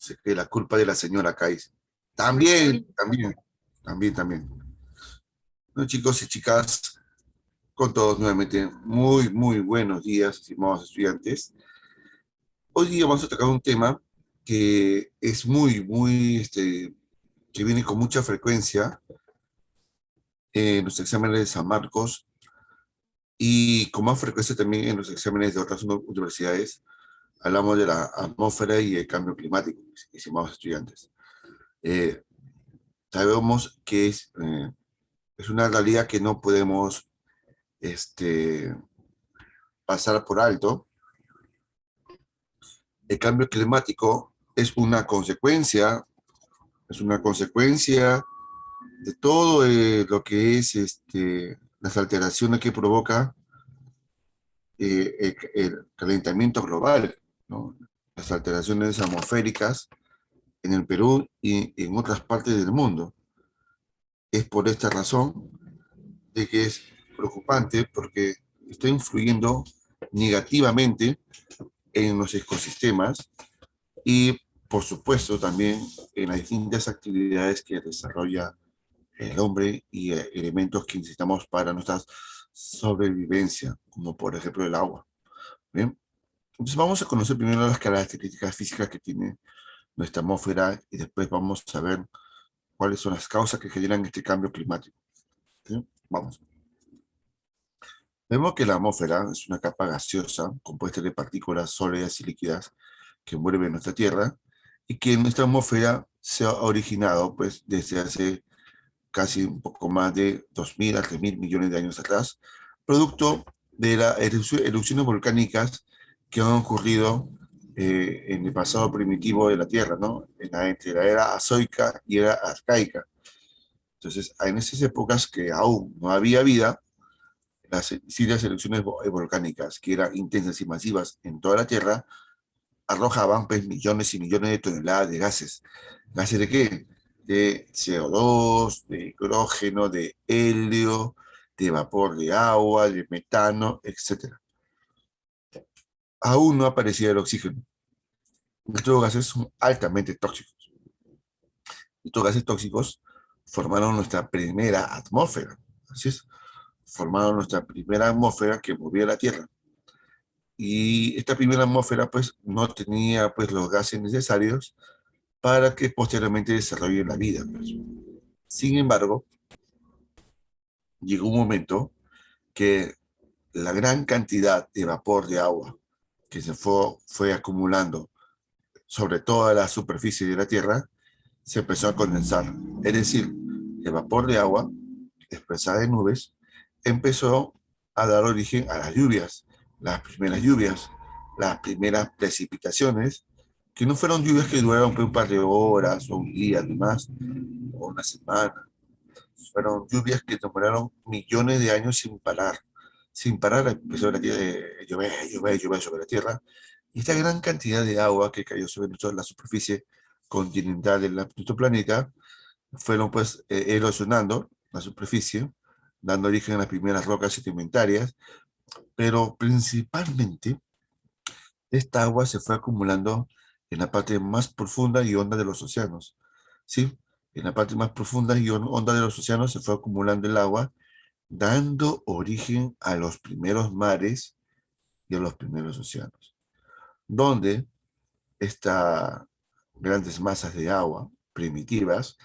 sé que la culpa de la señora Kais. También. Bueno, chicos y chicas, con todos nuevamente, muy buenos días, estimados estudiantes. Hoy día vamos a tocar un tema que es que viene con mucha frecuencia en los exámenes de San Marcos y con más frecuencia también en los exámenes de otras universidades. Hablamos de la atmósfera y el cambio climático, estimados estudiantes. Eh, Sabemos que es una realidad que no podemos este, pasar por alto. El cambio climático es una consecuencia de todo lo que es las alteraciones que provoca el calentamiento global, ¿no? Las alteraciones atmosféricas en el Perú y en otras partes del mundo. Es por esta razón de que es preocupante porque está influyendo negativamente en los ecosistemas y, por supuesto, también en las distintas actividades que desarrolla el hombre y elementos que necesitamos para nuestra sobrevivencia, como por ejemplo el agua. Bien, entonces vamos a conocer primero las características físicas que tiene nuestra atmósfera y después vamos a ver cuáles son las causas que generan este cambio climático. ¿Sí? Vamos. Vemos que la atmósfera es una capa gaseosa compuesta de partículas sólidas y líquidas que envuelven nuestra Tierra y que en nuestra atmósfera se ha originado pues desde hace casi un poco más de 2.000 a 3.000 millones de años atrás, producto de las erupciones volcánicas que han ocurrido en el pasado primitivo de la Tierra, ¿no? Entre la era azoica y era arcaica. Entonces, en esas épocas que aún no había vida, las erupciones volcánicas, que eran intensas y masivas en toda la Tierra, arrojaban pues, millones y millones de toneladas de gases. ¿Gases de qué? De CO2, de hidrógeno, de helio, de vapor de agua, de metano, etc. Aún no aparecía el oxígeno. Estos gases son altamente tóxicos. Estos gases tóxicos formaron nuestra primera atmósfera. Así es, formaron nuestra primera atmósfera que movía la Tierra. Y esta primera atmósfera pues no tenía pues los gases necesarios para que posteriormente desarrolle la vida, pues. Sin embargo, llegó un momento que la gran cantidad de vapor de agua que fue acumulando sobre toda la superficie de la Tierra se empezó a condensar. Es decir, el vapor de agua, expresada en nubes, empezó a dar origen a las lluvias, las primeras precipitaciones, que no fueron lluvias que duraron un par de horas o un día además, o una semana. Fueron lluvias que demoraron millones de años sin parar empezó a llover sobre la Tierra. Y esta gran cantidad de agua que cayó sobre la superficie continental de nuestro planeta fueron pues erosionando la superficie, dando origen a las primeras rocas sedimentarias, pero principalmente esta agua se fue acumulando en la parte más profunda y honda de los océanos. ¿Sí? En la parte más profunda y honda de los océanos se fue acumulando el agua, dando origen a los primeros mares y a los primeros océanos, donde estas grandes masas de agua primitivas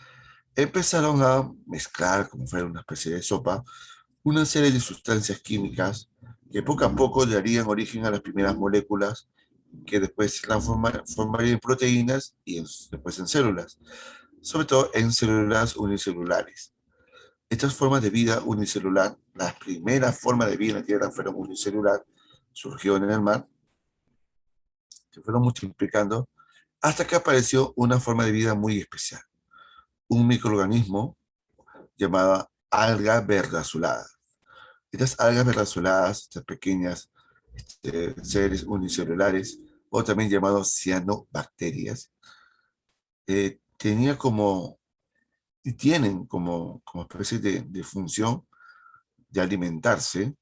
empezaron a mezclar, como fuera una especie de sopa, una serie de sustancias químicas que poco a poco darían origen a las primeras moléculas que después se formarían en proteínas y después en células, sobre todo en células unicelulares. Estas formas de vida unicelular, las primeras formas de vida en la Tierra fueron unicelular, surgieron en el mar, se fueron multiplicando hasta que apareció una forma de vida muy especial, un microorganismo llamado alga verde azulada. Estas algas verde azuladas, estas pequeñas seres unicelulares, o también llamados cianobacterias, tenía como, y tienen como especie de función de alimentarse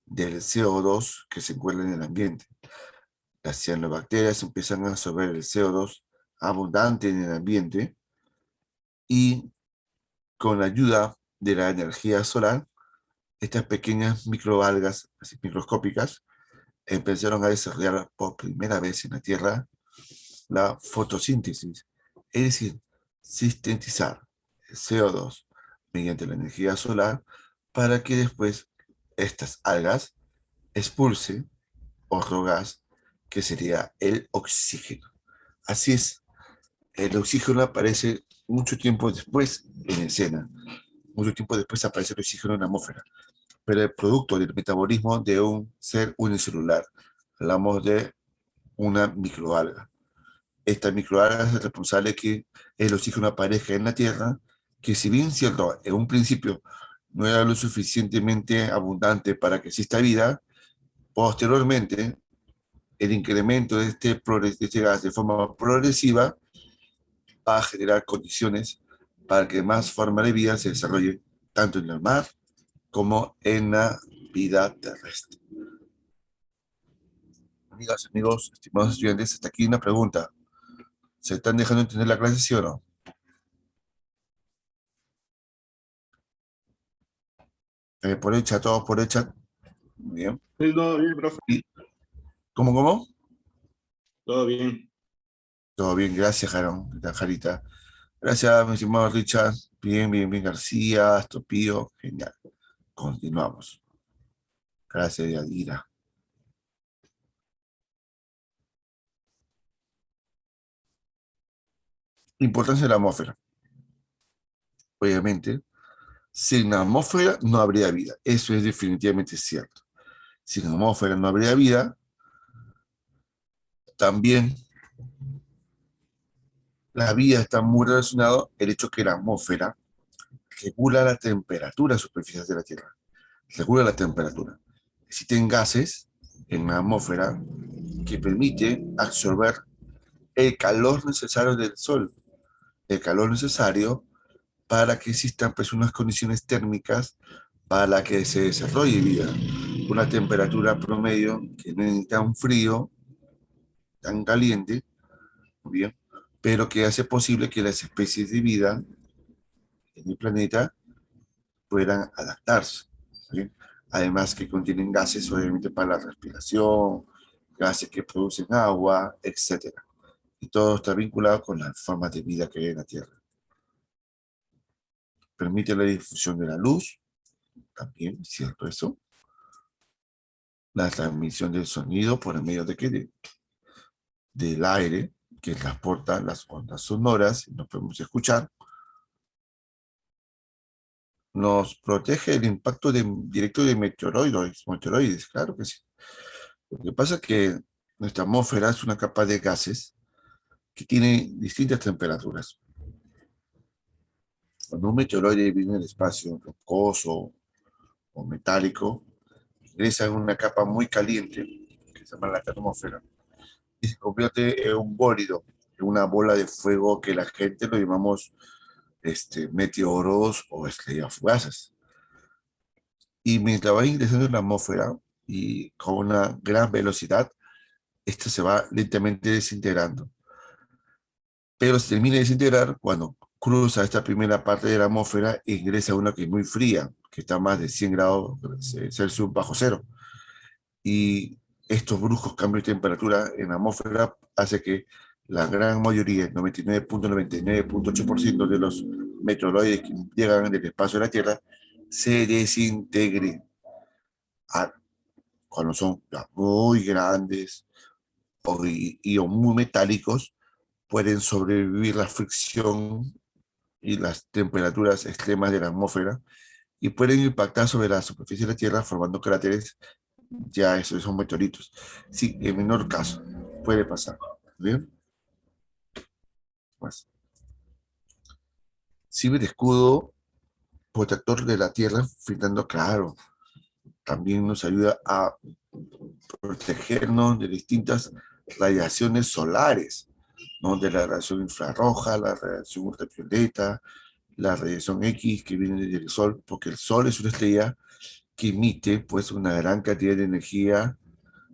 del CO2 que se encuentra en el ambiente. Las cianobacterias empiezan a absorber el CO2 abundante en el ambiente y con la ayuda de la energía solar, estas pequeñas microalgas así, microscópicas empezaron a desarrollar por primera vez en la Tierra la fotosíntesis, es decir, sintetizar el CO2 mediante la energía solar para que después estas algas expulsen otro gas que sería el oxígeno. Así es, el oxígeno aparece mucho tiempo después en escena, mucho tiempo después aparece el oxígeno en la atmósfera, pero el producto del metabolismo de un ser unicelular. Hablamos de una microalga. Esta microalga es responsable de que el oxígeno aparezca en la Tierra, que si bien cierto, en un principio no era lo suficientemente abundante para que exista vida, posteriormente el incremento de este gas de forma progresiva va a generar condiciones para que más forma de vida se desarrolle tanto en el mar como en la vida terrestre. Amigas, amigos, estimados estudiantes, hasta aquí una pregunta. ¿Se están dejando entender la clase, sí o no? Por el chat, todos por el chat. Muy bien. Sí, todo bien, profe. ¿Y cómo, cómo? Todo bien. Todo bien, gracias, Jarita. Gracias, mi estimado Richard. Bien, bien, bien, García, Estopío. Genial. Continuamos. Gracias, Yadira. Importancia de la atmósfera. Obviamente, sin la atmósfera no habría vida. Eso es definitivamente cierto. Sin la atmósfera no habría vida. También la vida está muy relacionada el hecho que la atmósfera regula la temperatura superficial de la Tierra. Regula la temperatura. Existen gases en la atmósfera que permiten absorber el calor necesario del Sol, el calor necesario para que existan pues, unas condiciones térmicas para que se desarrolle vida. Una temperatura promedio que no es tan frío, tan caliente, muy bien, pero que hace posible que las especies de vida en el planeta puedan adaptarse. ¿Bien? Además que contienen gases, obviamente, para la respiración, gases que producen agua, etcétera. Y todo está vinculado con las formas de vida que hay en la Tierra. Permite la difusión de la luz, también, ¿cierto eso? La transmisión del sonido por el medio de qué? Del aire, que transporta las ondas sonoras, y nos podemos escuchar. Nos protege el impacto directo de meteoroides, claro que sí. Lo que pasa es que nuestra atmósfera es una capa de gases que tiene distintas temperaturas. Cuando un meteoroide viene del espacio rocoso o metálico, ingresa en una capa muy caliente, que se llama la atmósfera, y se convierte en un bólido, en una bola de fuego que la gente lo llamamos meteoros o estrellas fugaces. Y mientras va ingresando en la atmósfera y con una gran velocidad, esto se va lentamente desintegrando. Pero se termina de desintegrar cuando cruza esta primera parte de la atmósfera e ingresa a una que es muy fría, que está a más de 100 grados Celsius bajo cero. Y estos bruscos cambios de temperatura en la atmósfera hace que la gran mayoría, el 99.99.8% de los meteoroides que llegan del espacio de la Tierra, se desintegren cuando son ya muy grandes o muy metálicos, pueden sobrevivir la fricción y las temperaturas extremas de la atmósfera y pueden impactar sobre la superficie de la Tierra formando cráteres. Ya eso son meteoritos. Sí, en menor caso, puede pasar. ¿Bien? Pues, ciberescudo protector de la Tierra, filtrando, claro, también nos ayuda a protegernos de distintas radiaciones solares, ¿no? De la radiación infrarroja, la radiación ultravioleta, la radiación X que viene del Sol, porque el Sol es una estrella que emite pues una gran cantidad de energía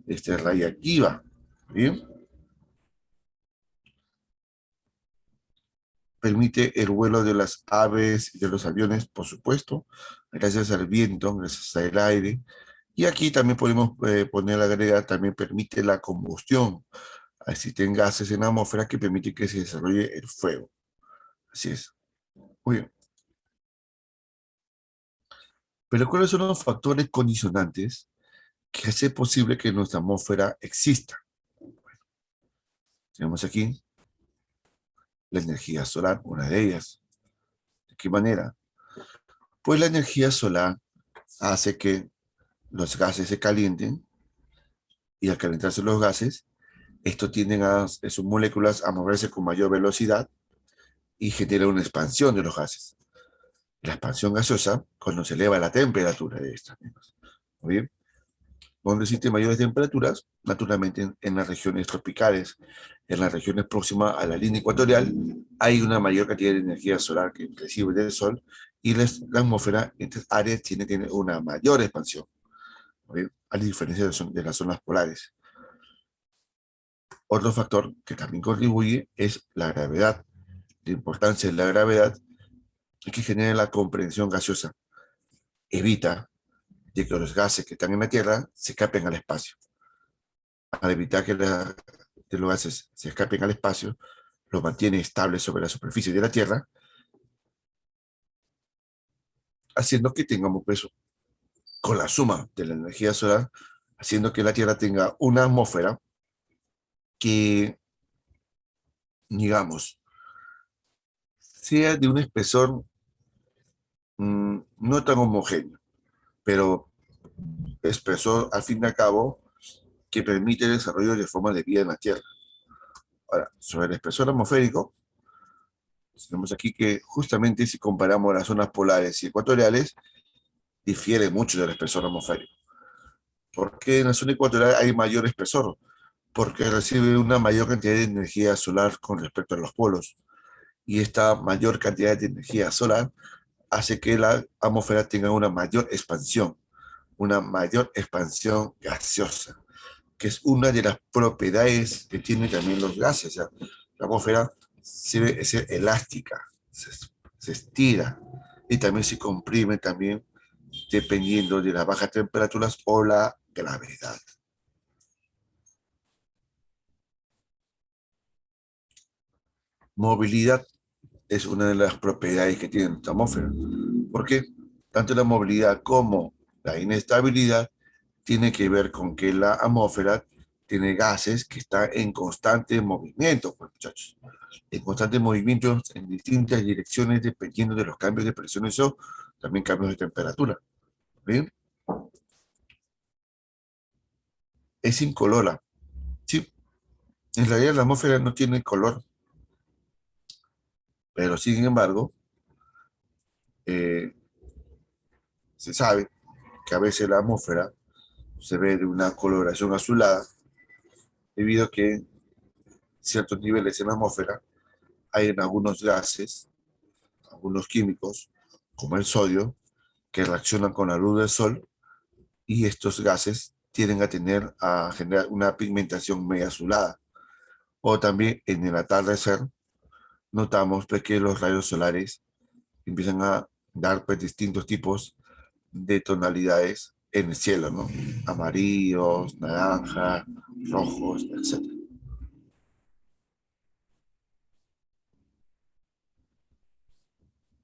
radiactiva. ¿Bien? permite el vuelo de las aves y de los aviones, por supuesto, gracias al viento, gracias al aire. Y aquí también podemos poner agregar, también permite la combustión. Existen gases en la atmósfera que permiten que se desarrolle el fuego. Así es. Muy bien. Pero ¿cuáles son los factores condicionantes que hace posible que nuestra atmósfera exista? Tenemos aquí la energía solar, una de ellas. ¿De qué manera? Pues la energía solar hace que los gases se calienten y al calentarse los gases, estos tienden a sus moléculas a moverse con mayor velocidad y genera una expansión de los gases. La expansión gaseosa cuando se eleva la temperatura de estas mismas. Muy bien. Donde existen mayores temperaturas, naturalmente en las regiones tropicales, en las regiones próximas a la línea ecuatorial, hay una mayor cantidad de energía solar que recibe del sol y la atmósfera en estas áreas tiene una mayor expansión, ¿sí? A diferencia de las zonas polares. Otro factor que también contribuye es la gravedad. La importancia de la gravedad es que genera la comprensión gaseosa. Evita de que los gases que están en la Tierra se escapen al espacio. Al evitar que los gases se escapen al espacio, los mantiene estables sobre la superficie de la Tierra, haciendo que tengamos peso con la suma de la energía solar, haciendo que la Tierra tenga una atmósfera que, digamos, sea de un espesor no tan homogéneo, pero espesor al fin y al cabo que permite el desarrollo de formas de vida en la Tierra. Ahora, sobre el espesor atmosférico, tenemos aquí que justamente si comparamos las zonas polares y ecuatoriales, difiere mucho del espesor atmosférico. ¿Por qué en la zona ecuatorial hay mayor espesor? Porque recibe una mayor cantidad de energía solar con respecto a los polos. Y esta mayor cantidad de energía solar hace que la atmósfera tenga una mayor expansión gaseosa, que es una de las propiedades que tienen también los gases. O sea, la atmósfera sirve ser elástica, se estira y también se comprime también dependiendo de las bajas temperaturas o la gravedad. Movilidad es una de las propiedades que tiene nuestra atmósfera. ¿Por qué? Tanto la movilidad como la inestabilidad tiene que ver con que la atmósfera tiene gases que están en constante movimiento, pues, muchachos. En constante movimiento en distintas direcciones dependiendo de los cambios de presiones o también cambios de temperatura. ¿Bien? Es incolora. Sí, en realidad la atmósfera no tiene color, pero sin embargo, eh, se sabe que a veces la atmósfera se ve de una coloración azulada debido a que ciertos niveles en la atmósfera hay en algunos gases, algunos químicos, como el sodio, que reaccionan con la luz del sol y estos gases tienden a generar una pigmentación media azulada. O también en el atardecer notamos pues, que los rayos solares empiezan a dar pues, distintos tipos de tonalidades en el cielo, ¿no? Amarillos, naranjas, rojos, etc.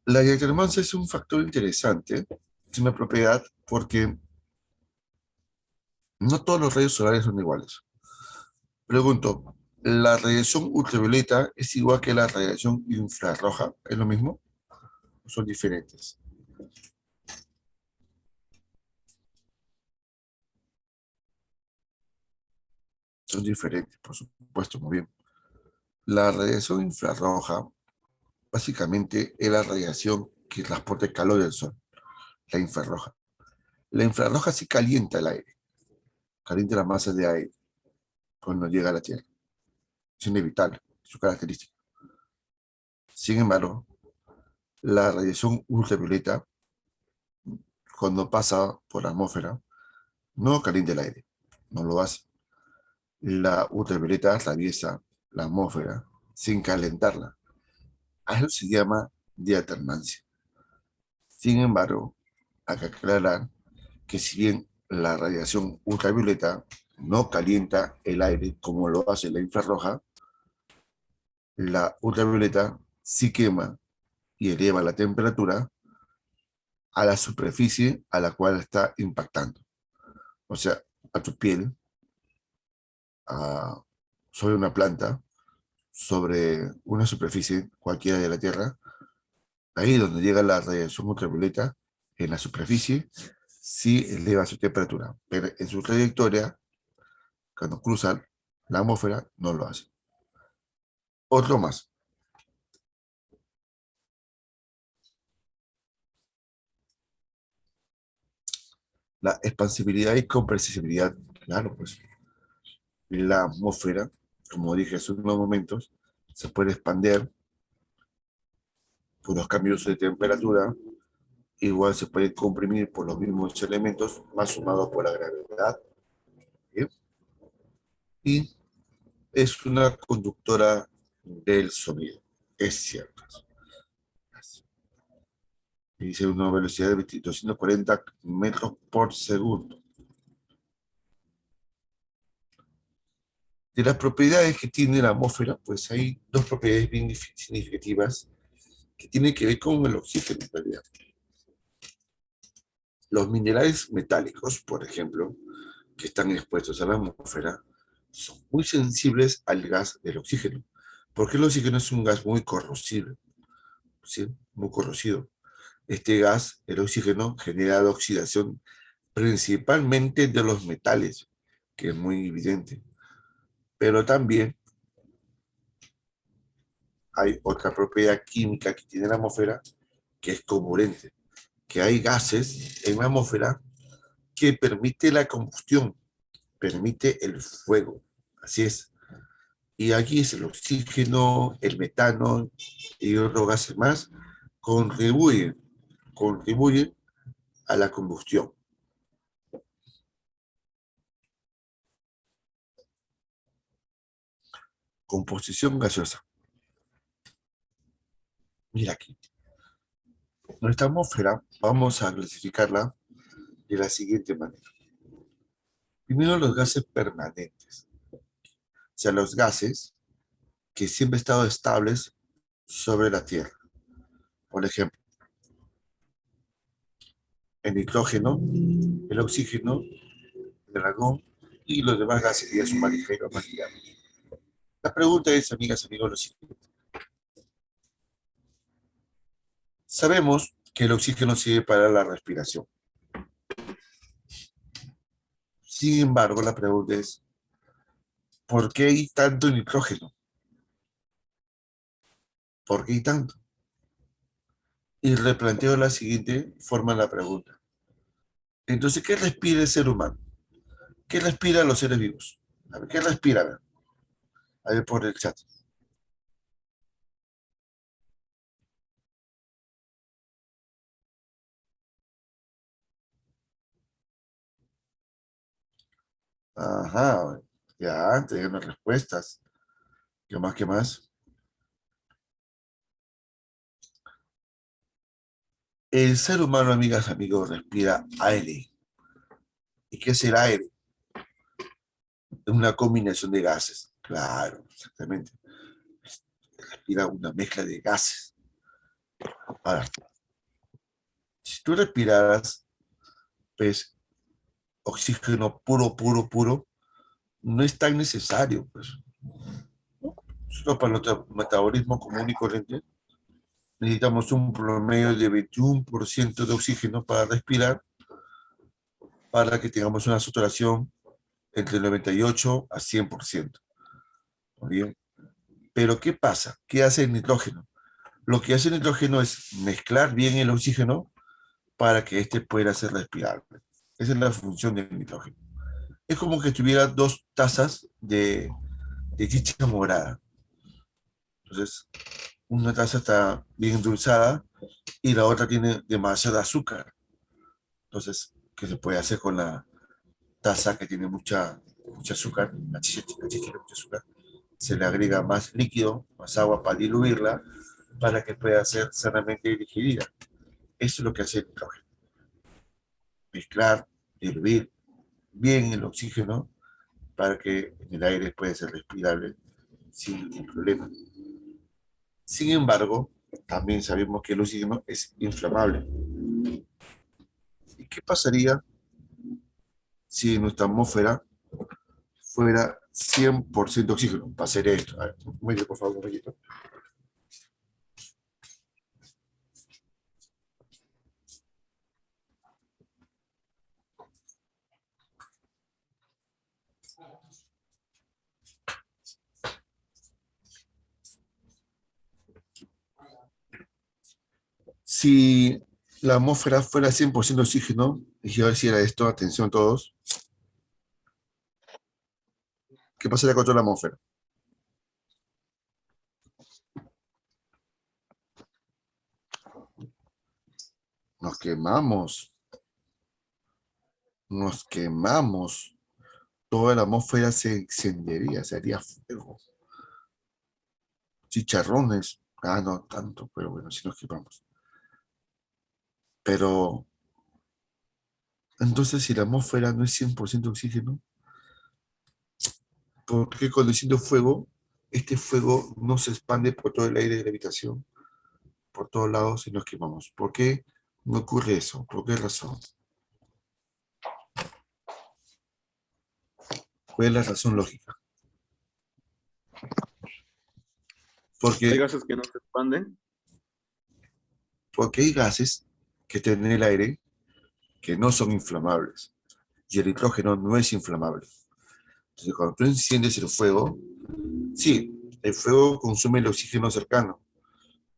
La diacromancia es un factor interesante, es una propiedad porque no todos los rayos solares son iguales. Pregunto, ¿la radiación ultravioleta es igual que la radiación infrarroja? ¿Es lo mismo? ¿O son diferentes? Son diferentes, por supuesto, muy bien. La radiación infrarroja básicamente es la radiación que transporta el calor del sol, la infrarroja. La infrarroja sí calienta el aire, calienta la masa de aire cuando llega a la Tierra. Es inevitable, es su característica. Sin embargo, la radiación ultravioleta, cuando pasa por la atmósfera, no calienta el aire, no lo hace. La ultravioleta atraviesa la atmósfera sin calentarla A eso se llama diatermancia. Sin embargo, hay que aclarar que si bien la radiación ultravioleta no calienta el aire como lo hace la infrarroja, la ultravioleta sí quema y eleva la temperatura a la superficie a la cual está impactando. O sea, a tu piel, a, sobre una planta, sobre una superficie cualquiera de la Tierra, ahí donde llega la radiación ultravioleta, en la superficie, sí eleva su temperatura, pero en su trayectoria, cuando cruza la atmósfera, no lo hace. Otro más. La expansibilidad y compresibilidad, claro, pues la atmósfera, como dije hace unos momentos, se puede expandir por los cambios de temperatura, igual se puede comprimir por los mismos elementos, más sumado por la gravedad, ¿sí? Y es una conductora del sonido, es cierto. Dice una velocidad de 240 metros por segundo. De las propiedades que tiene la atmósfera, pues hay dos propiedades bien significativas que tienen que ver con el oxígeno en realidad. Los minerales metálicos, por ejemplo, que están expuestos a la atmósfera, son muy sensibles al gas del oxígeno, porque el oxígeno es un gas muy corrosivo, ¿sí? Muy corrosivo. Este gas, el oxígeno, genera la oxidación principalmente de los metales, que es muy evidente, pero también hay otra propiedad química que tiene la atmósfera, que es comburente, que hay gases en la atmósfera que permite la combustión, permite el fuego, así es. Y aquí es el oxígeno, el metano y otros gases más, contribuyen, contribuyen a la combustión. Composición gaseosa. Mira aquí. Nuestra atmósfera, vamos a clasificarla de la siguiente manera. Primero, los gases permanentes, o sea, los gases que siempre han estado estables sobre la Tierra. Por ejemplo, el nitrógeno, el oxígeno, el argón y los demás gases que ya son más ligeros, más livianos. La pregunta es, amigas, amigos, lo siguiente. Sabemos que el oxígeno sirve para la respiración. Sin embargo, la pregunta es, ¿por qué hay tanto nitrógeno? ¿Por qué hay tanto? Y replanteo la siguiente forma la pregunta. Entonces, ¿qué respira el ser humano? ¿Qué respiran los seres vivos? A ver, ¿qué respira? A ver por el chat. Ajá, ya, te dieron las respuestas. ¿Qué más, qué más? El ser humano, amigas, amigos, respira aire. ¿Y qué es el aire? Es una combinación de gases. Claro, exactamente. Respira una mezcla de gases. Ahora, si tú respiraras, pues, oxígeno puro, puro, puro, no es tan necesario, pues. Solo para nuestro metabolismo común y corriente, necesitamos un promedio de 21% de oxígeno para respirar, para que tengamos una saturación entre 98 a 100%. ¿Muy bien? Pero ¿qué pasa? ¿Qué hace el nitrógeno? Lo que hace el nitrógeno es mezclar bien el oxígeno para que éste pueda ser respirable. Esa es la función del nitrógeno. Es como que tuviera dos tazas de chicha morada. Entonces, una taza está bien endulzada y la otra tiene demasiado azúcar. Entonces, ¿qué se puede hacer con la taza que tiene mucha azúcar? La chicha tiene mucha azúcar. Se le agrega más líquido, más agua para diluirla para que pueda ser sanamente digerida. Eso es lo que hace el nitrógeno. Mezclar, diluir bien el oxígeno para que en el aire pueda ser respirable sin ningún problema. Sin embargo, también sabemos que el oxígeno es inflamable. ¿Y qué pasaría si nuestra atmósfera fuera 100% oxígeno? Pasaría esto. A ver, un momento, por favor, un momentito. Si la atmósfera fuera 100% oxígeno, y a ver si era esto, atención todos, ¿qué pasaría con toda la atmósfera? Nos quemamos, nos quemamos, toda la atmósfera se encendería, se haría fuego. Chicharrones, no tanto, pero bueno, si nos quemamos. Pero, entonces, si la atmósfera no es 100% oxígeno, ¿por qué cuando siento fuego, este fuego no se expande por todo el aire de la habitación, por todos lados y nos quemamos? ¿Por qué no ocurre eso? ¿Por qué razón? ¿Cuál es la razón lógica? Hay Porque, gases que no se expanden. porque hay gases que están en el aire que no son inflamables y el nitrógeno no es inflamable. Entonces, cuando tú enciendes el fuego, sí, el fuego consume el oxígeno cercano,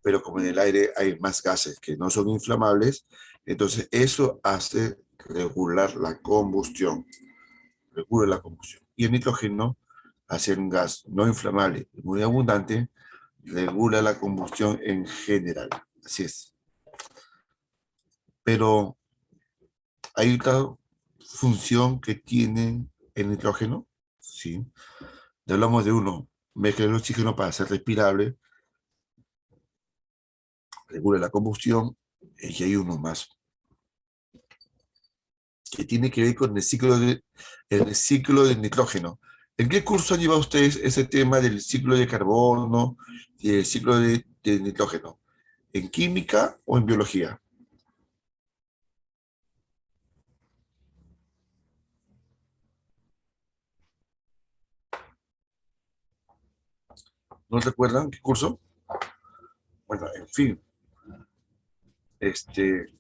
pero como en el aire hay más gases que no son inflamables, entonces eso hace regular la combustión, regula la combustión. Y el nitrógeno, al ser un gas no inflamable y muy abundante, regula la combustión en general. Así es. Pero hay otra función que tiene el nitrógeno, ¿sí? Ya hablamos de uno, mezcla el oxígeno para ser respirable, regula la combustión, y hay uno más, que tiene que ver con el ciclo del nitrógeno. ¿En qué curso han llevado ustedes ese tema del ciclo de carbono y el ciclo de nitrógeno? ¿En química o en biología? ¿No recuerdan qué curso? Bueno, en fin, este,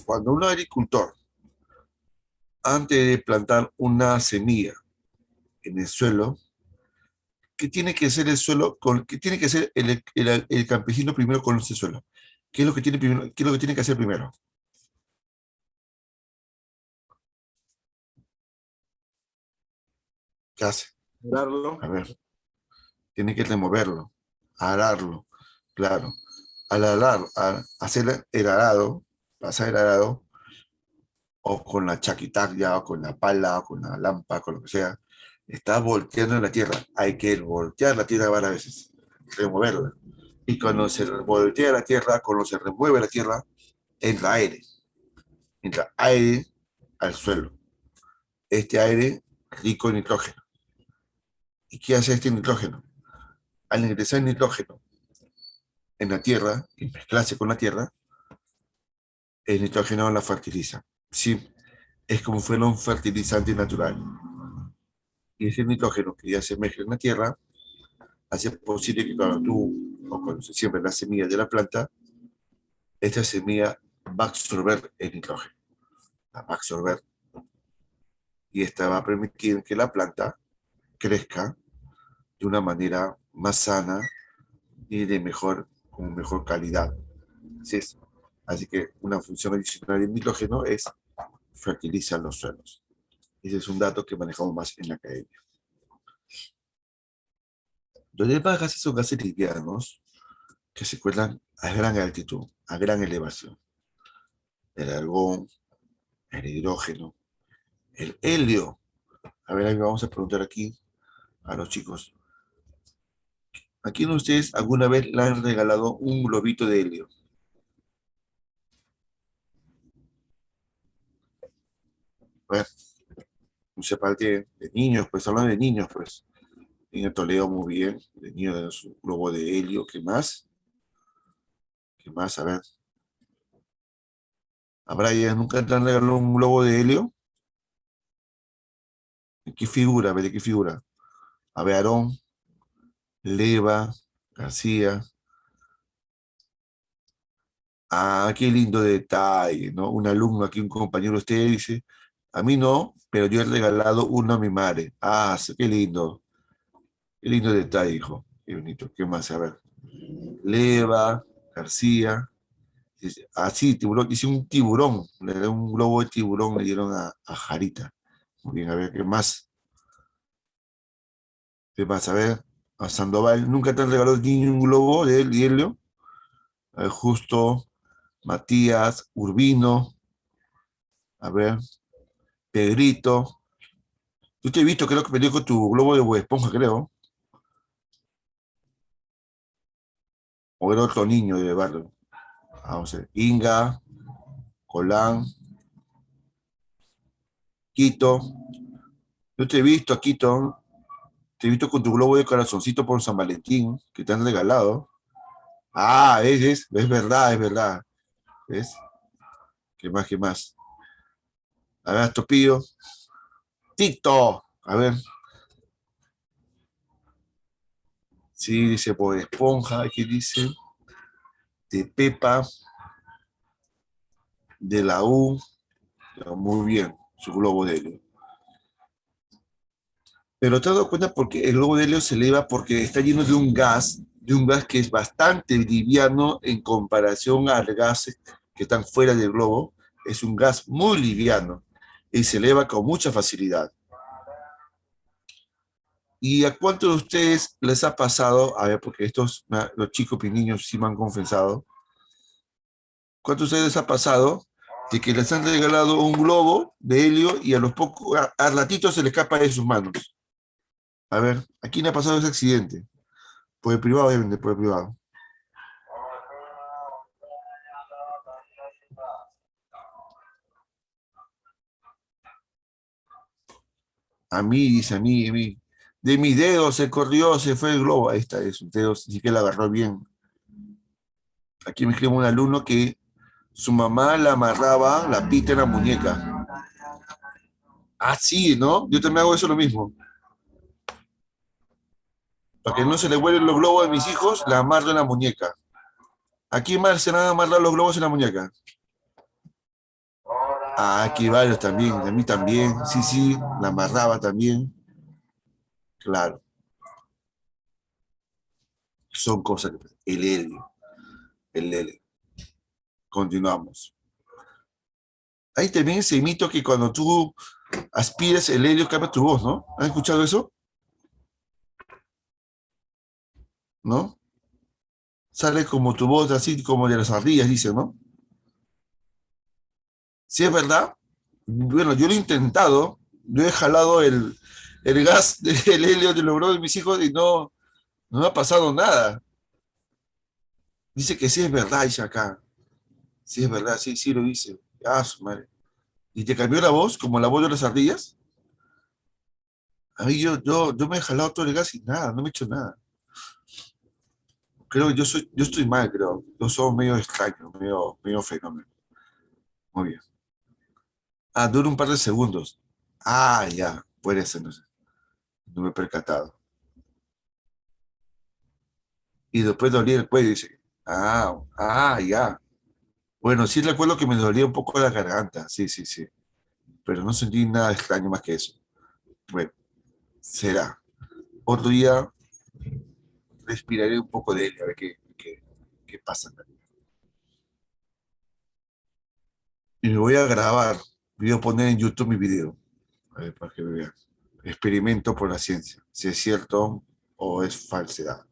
cuando un agricultor, antes de plantar una semilla en el suelo, ¿qué tiene que hacer el suelo? ¿Qué tiene que hacer el campesino primero con ese suelo? ¿Qué es lo que tiene, qué es lo que tiene que hacer primero? ¿Qué hace? Darlo. A ver, tiene que removerlo, ararlo, claro. Al hacer el arado, pasar el arado, o con la chaquitalla, o con la pala, o con la lampa, con lo que sea, está volteando la tierra. Hay que voltear la tierra varias veces, removerla. Y cuando se voltea la tierra, cuando se remueve la tierra, entra entra aire al suelo. Este aire rico en nitrógeno. ¿Y qué hace este nitrógeno? Al ingresar el nitrógeno en la tierra y mezclarse con la tierra, el nitrógeno la fertiliza. Sí, es como si fuera un fertilizante natural. Y ese nitrógeno que ya se mezcla en la tierra hace posible que cuando tú, o cuando se siembra la semilla de la planta, esta semilla va a absorber el nitrógeno, la va a absorber, y esta va a permitir que la planta crezca de una manera más sana y con mejor calidad. Así es. Así que una función adicional del nitrógeno es fertilizar los suelos. Ese es un dato que manejamos más en la academia. Los demás gases son gases livianos que se encuentran a gran altitud, a gran elevación. El argón, el hidrógeno, el helio. A ver, ahí vamos a preguntar aquí a los chicos. ¿A quién de ustedes alguna vez le han regalado un globito de helio? Bueno, no sé para qué, de niños, pues hablan de niños, pues. Niño Toledo, muy bien. De niño de su globo de helio, ¿qué más? ¿Qué más? A ver. ¿A Brian nunca te han regalado un globo de helio? ¿De qué figura? A ver, ¿de qué figura? A ver, Aarón, Leva, García. Ah, qué lindo detalle, ¿no? Un alumno aquí, un compañero de usted dice, a mí no, pero yo he regalado uno a mi madre. Ah, sí, qué lindo detalle, hijo. Qué bonito. ¿Qué más? A ver. Leva, García. Ah, sí, tiburón. Hice un tiburón. Le dieron un globo de tiburón, le dieron a Jarita. Muy bien, a ver, ¿qué más? ¿Qué más? A ver, a Sandoval. ¿Nunca te han regalado ni un globo de helio? A ver, Justo, Matías, Urbino. A ver, Pedrito. Yo te he visto, creo que peleó con tu globo de Bob Esponja, creo. O era otro niño de barrio. Vamos a ver. Inga, Colán, Quito. Yo te he visto, Quito. Te he visto con tu globo de corazoncito por San Valentín, que te han regalado. Ah, es verdad, es verdad. ¿Ves? ¿Qué más, qué más? A ver, Topillo. Tito. A ver. Sí, dice Bob Esponja. ¿Qué dice? De Pepa, de la U. Muy bien, su globo de helio. Pero te has dado cuenta porque el globo de helio se eleva porque está lleno de un gas que es bastante liviano en comparación al gas que están fuera del globo. Es un gas muy liviano y se eleva con mucha facilidad. ¿Y a cuántos de ustedes les ha pasado? A ver, porque los chicos y niños sí me han confesado. ¿Cuántos de ustedes les ha pasado de que les han regalado un globo de helio y a los pocos, a ratitos se le escapa de sus manos? A ver, ¿a quién ha pasado ese accidente? Por el privado, obviamente, por el privado. A mí, dice, a mí. De mis dedos se corrió, se fue el globo. Ahí está, de sus dedos, sí que la agarró bien. Aquí me escribe un alumno que su mamá le amarraba la pita en la muñeca. Ah, sí, ¿no? Yo también hago eso lo mismo. Para que no se le vuelen los globos a mis hijos, la amarro en la muñeca. Aquí más se van a amarrar los globos en la muñeca. Ah, aquí varios también, a mí también. Sí, sí, la amarraba también. Claro, son cosas que... El helio, el helio. Continuamos. Hay también ese mito que cuando tú aspires el helio cambia tu voz, ¿no? ¿Has escuchado eso? ¿No? Sale como tu voz, así como de las ardillas, dice, ¿no? Si es verdad, bueno, yo lo he intentado, yo he jalado el gas del helio de los de mis hijos y no me ha pasado nada. Dice que sí es verdad, dice acá. Sí es verdad, sí, sí lo dice. Ah, su madre. ¿Y te cambió la voz, como la voz de las ardillas? A mí yo me he jalado todo el gas y nada, no me he hecho nada. Creo que yo estoy mal, creo. Yo soy medio extraño, medio fenómeno. Muy bien. Ah, dura un par de segundos. Ah, ya, puede ser, no sé. No me he percatado. Y después dolía el cuello, dice. Ya. Bueno, sí recuerdo que me dolía un poco la garganta, sí, sí, sí. Pero no sentí nada extraño más que eso. Bueno, será. Otro día respiraré un poco de él, a ver qué pasa. Y me voy a grabar. Voy a poner en YouTube mi video. A ver, para que vean. Experimento por la ciencia. Si es cierto o es falsedad.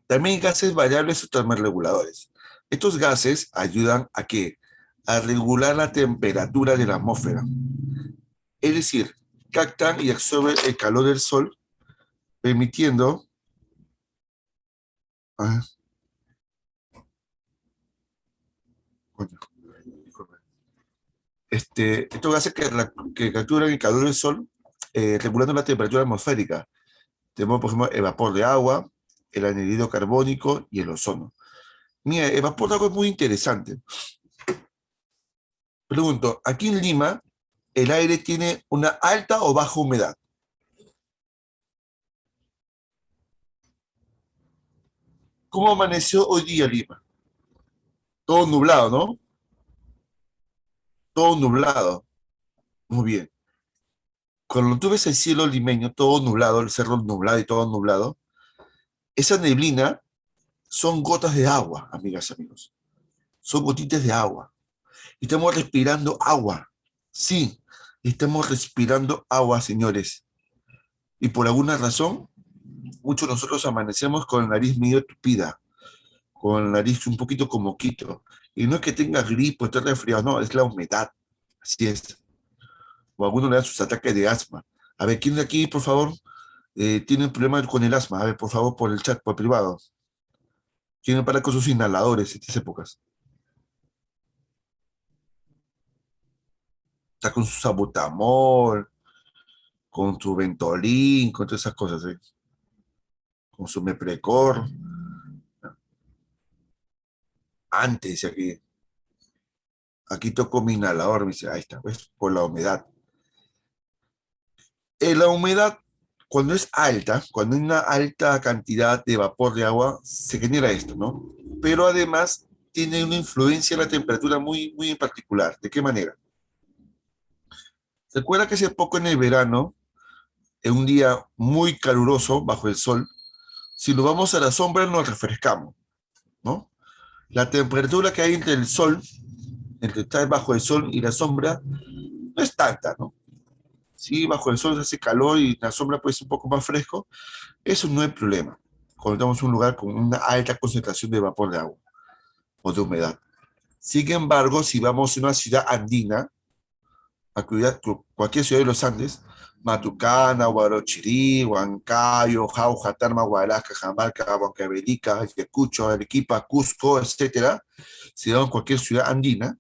También hay gases variables o termorreguladores. Estos gases ayudan a qué? A regular la temperatura de la atmósfera. Es decir, captan y absorben el calor del sol, permitiendo Ah, coño, disculpe. Esto hace que capturen el calor del sol, regulando la temperatura atmosférica. Tenemos, por ejemplo, el vapor de agua, el anhídrido carbónico y el ozono. Mira, el vapor de agua es muy interesante. Pregunto, aquí en Lima, ¿el aire tiene una alta o baja humedad? ¿Cómo amaneció hoy día Lima? Todo nublado, ¿no? Todo nublado. Muy bien. Cuando tú ves el cielo limeño todo nublado, el cerro nublado y todo nublado, esa neblina son gotas de agua, amigas, amigos. Son gotitas de agua. Y estamos respirando agua. Sí, estamos respirando agua, señores. Y por alguna razón, muchos de nosotros amanecemos con la nariz medio tupida, con la nariz un poquito como moquito. Y no es que tenga gripe o esté resfriado, no, es la humedad. Así es. O algunos le dan sus ataques de asma. A ver, ¿quién de aquí, por favor, tiene un problema con el asma? A ver, por favor, por el chat, por privado. ¿Quién para con sus inhaladores en estas épocas? Está con su sabutamol, con su ventolin, con todas esas cosas, ¿eh? Con su meprecor. Antes, aquí toco mi inhalador, me dice, ahí está, pues, por la humedad. La humedad, cuando es alta, cuando hay una alta cantidad de vapor de agua, se genera esto, ¿no? Pero además tiene una influencia en la temperatura muy, muy en particular. ¿De qué manera? Recuerda que hace poco en el verano, en un día muy caluroso bajo el sol, si nos vamos a la sombra nos refrescamos, ¿no? La temperatura que hay entre el sol, entre estar bajo el sol y la sombra, no es tanta, ¿no? Sí, bajo el sol hace calor y la sombra puede ser un poco más fresco, eso no es problema. Cuando estamos en un lugar con una alta concentración de vapor de agua o de humedad. Sin embargo, si vamos a una ciudad andina, cualquier ciudad de los Andes, Matucana, Huarochirí, Huancayo, Jauja, Tarma, Huaylasca, Jamalca, Huancavelica, Ayacucho, Arequipa, Cusco, etcétera, si vamos a cualquier ciudad andina,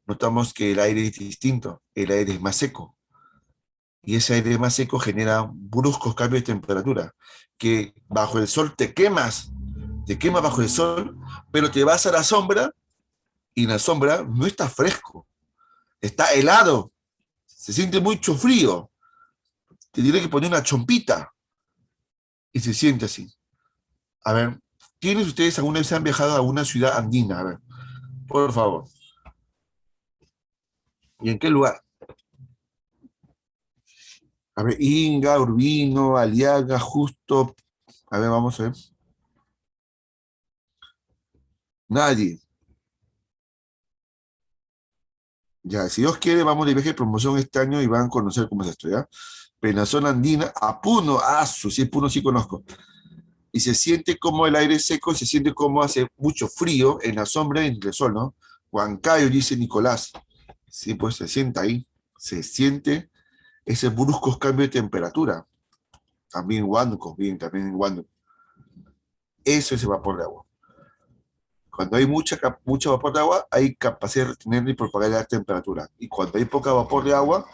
notamos que el aire es distinto, el aire es más seco, y ese aire más seco genera bruscos cambios de temperatura, que bajo el sol te quemas bajo el sol, pero te vas a la sombra y en la sombra no está fresco, está helado, se siente mucho frío, te tiene que poner una chompita y se siente así. A ver, ¿quiénes ustedes alguna vez han viajado a una ciudad andina? A ver, por favor. ¿Y en qué lugar? A ver, Inga, Urbino, Aliaga, Justo. A ver, vamos a ver. Nadie. Ya, si Dios quiere, vamos de viaje de promoción este año y van a conocer cómo es esto, ¿ya? Penazón andina, a Puno, sí, Puno sí conozco. Y se siente como el aire seco, se siente como hace mucho frío en la sombra y en el sol, ¿no? Huancayo, dice Nicolás. Sí, pues se siente ahí, se siente ese brusco cambio de temperatura. También en Huánuco, bien, también en Huánuco. Eso es el vapor de agua. Cuando hay mucho vapor de agua, hay capacidad de retener y propagar la temperatura. Y cuando hay poca vapor de agua,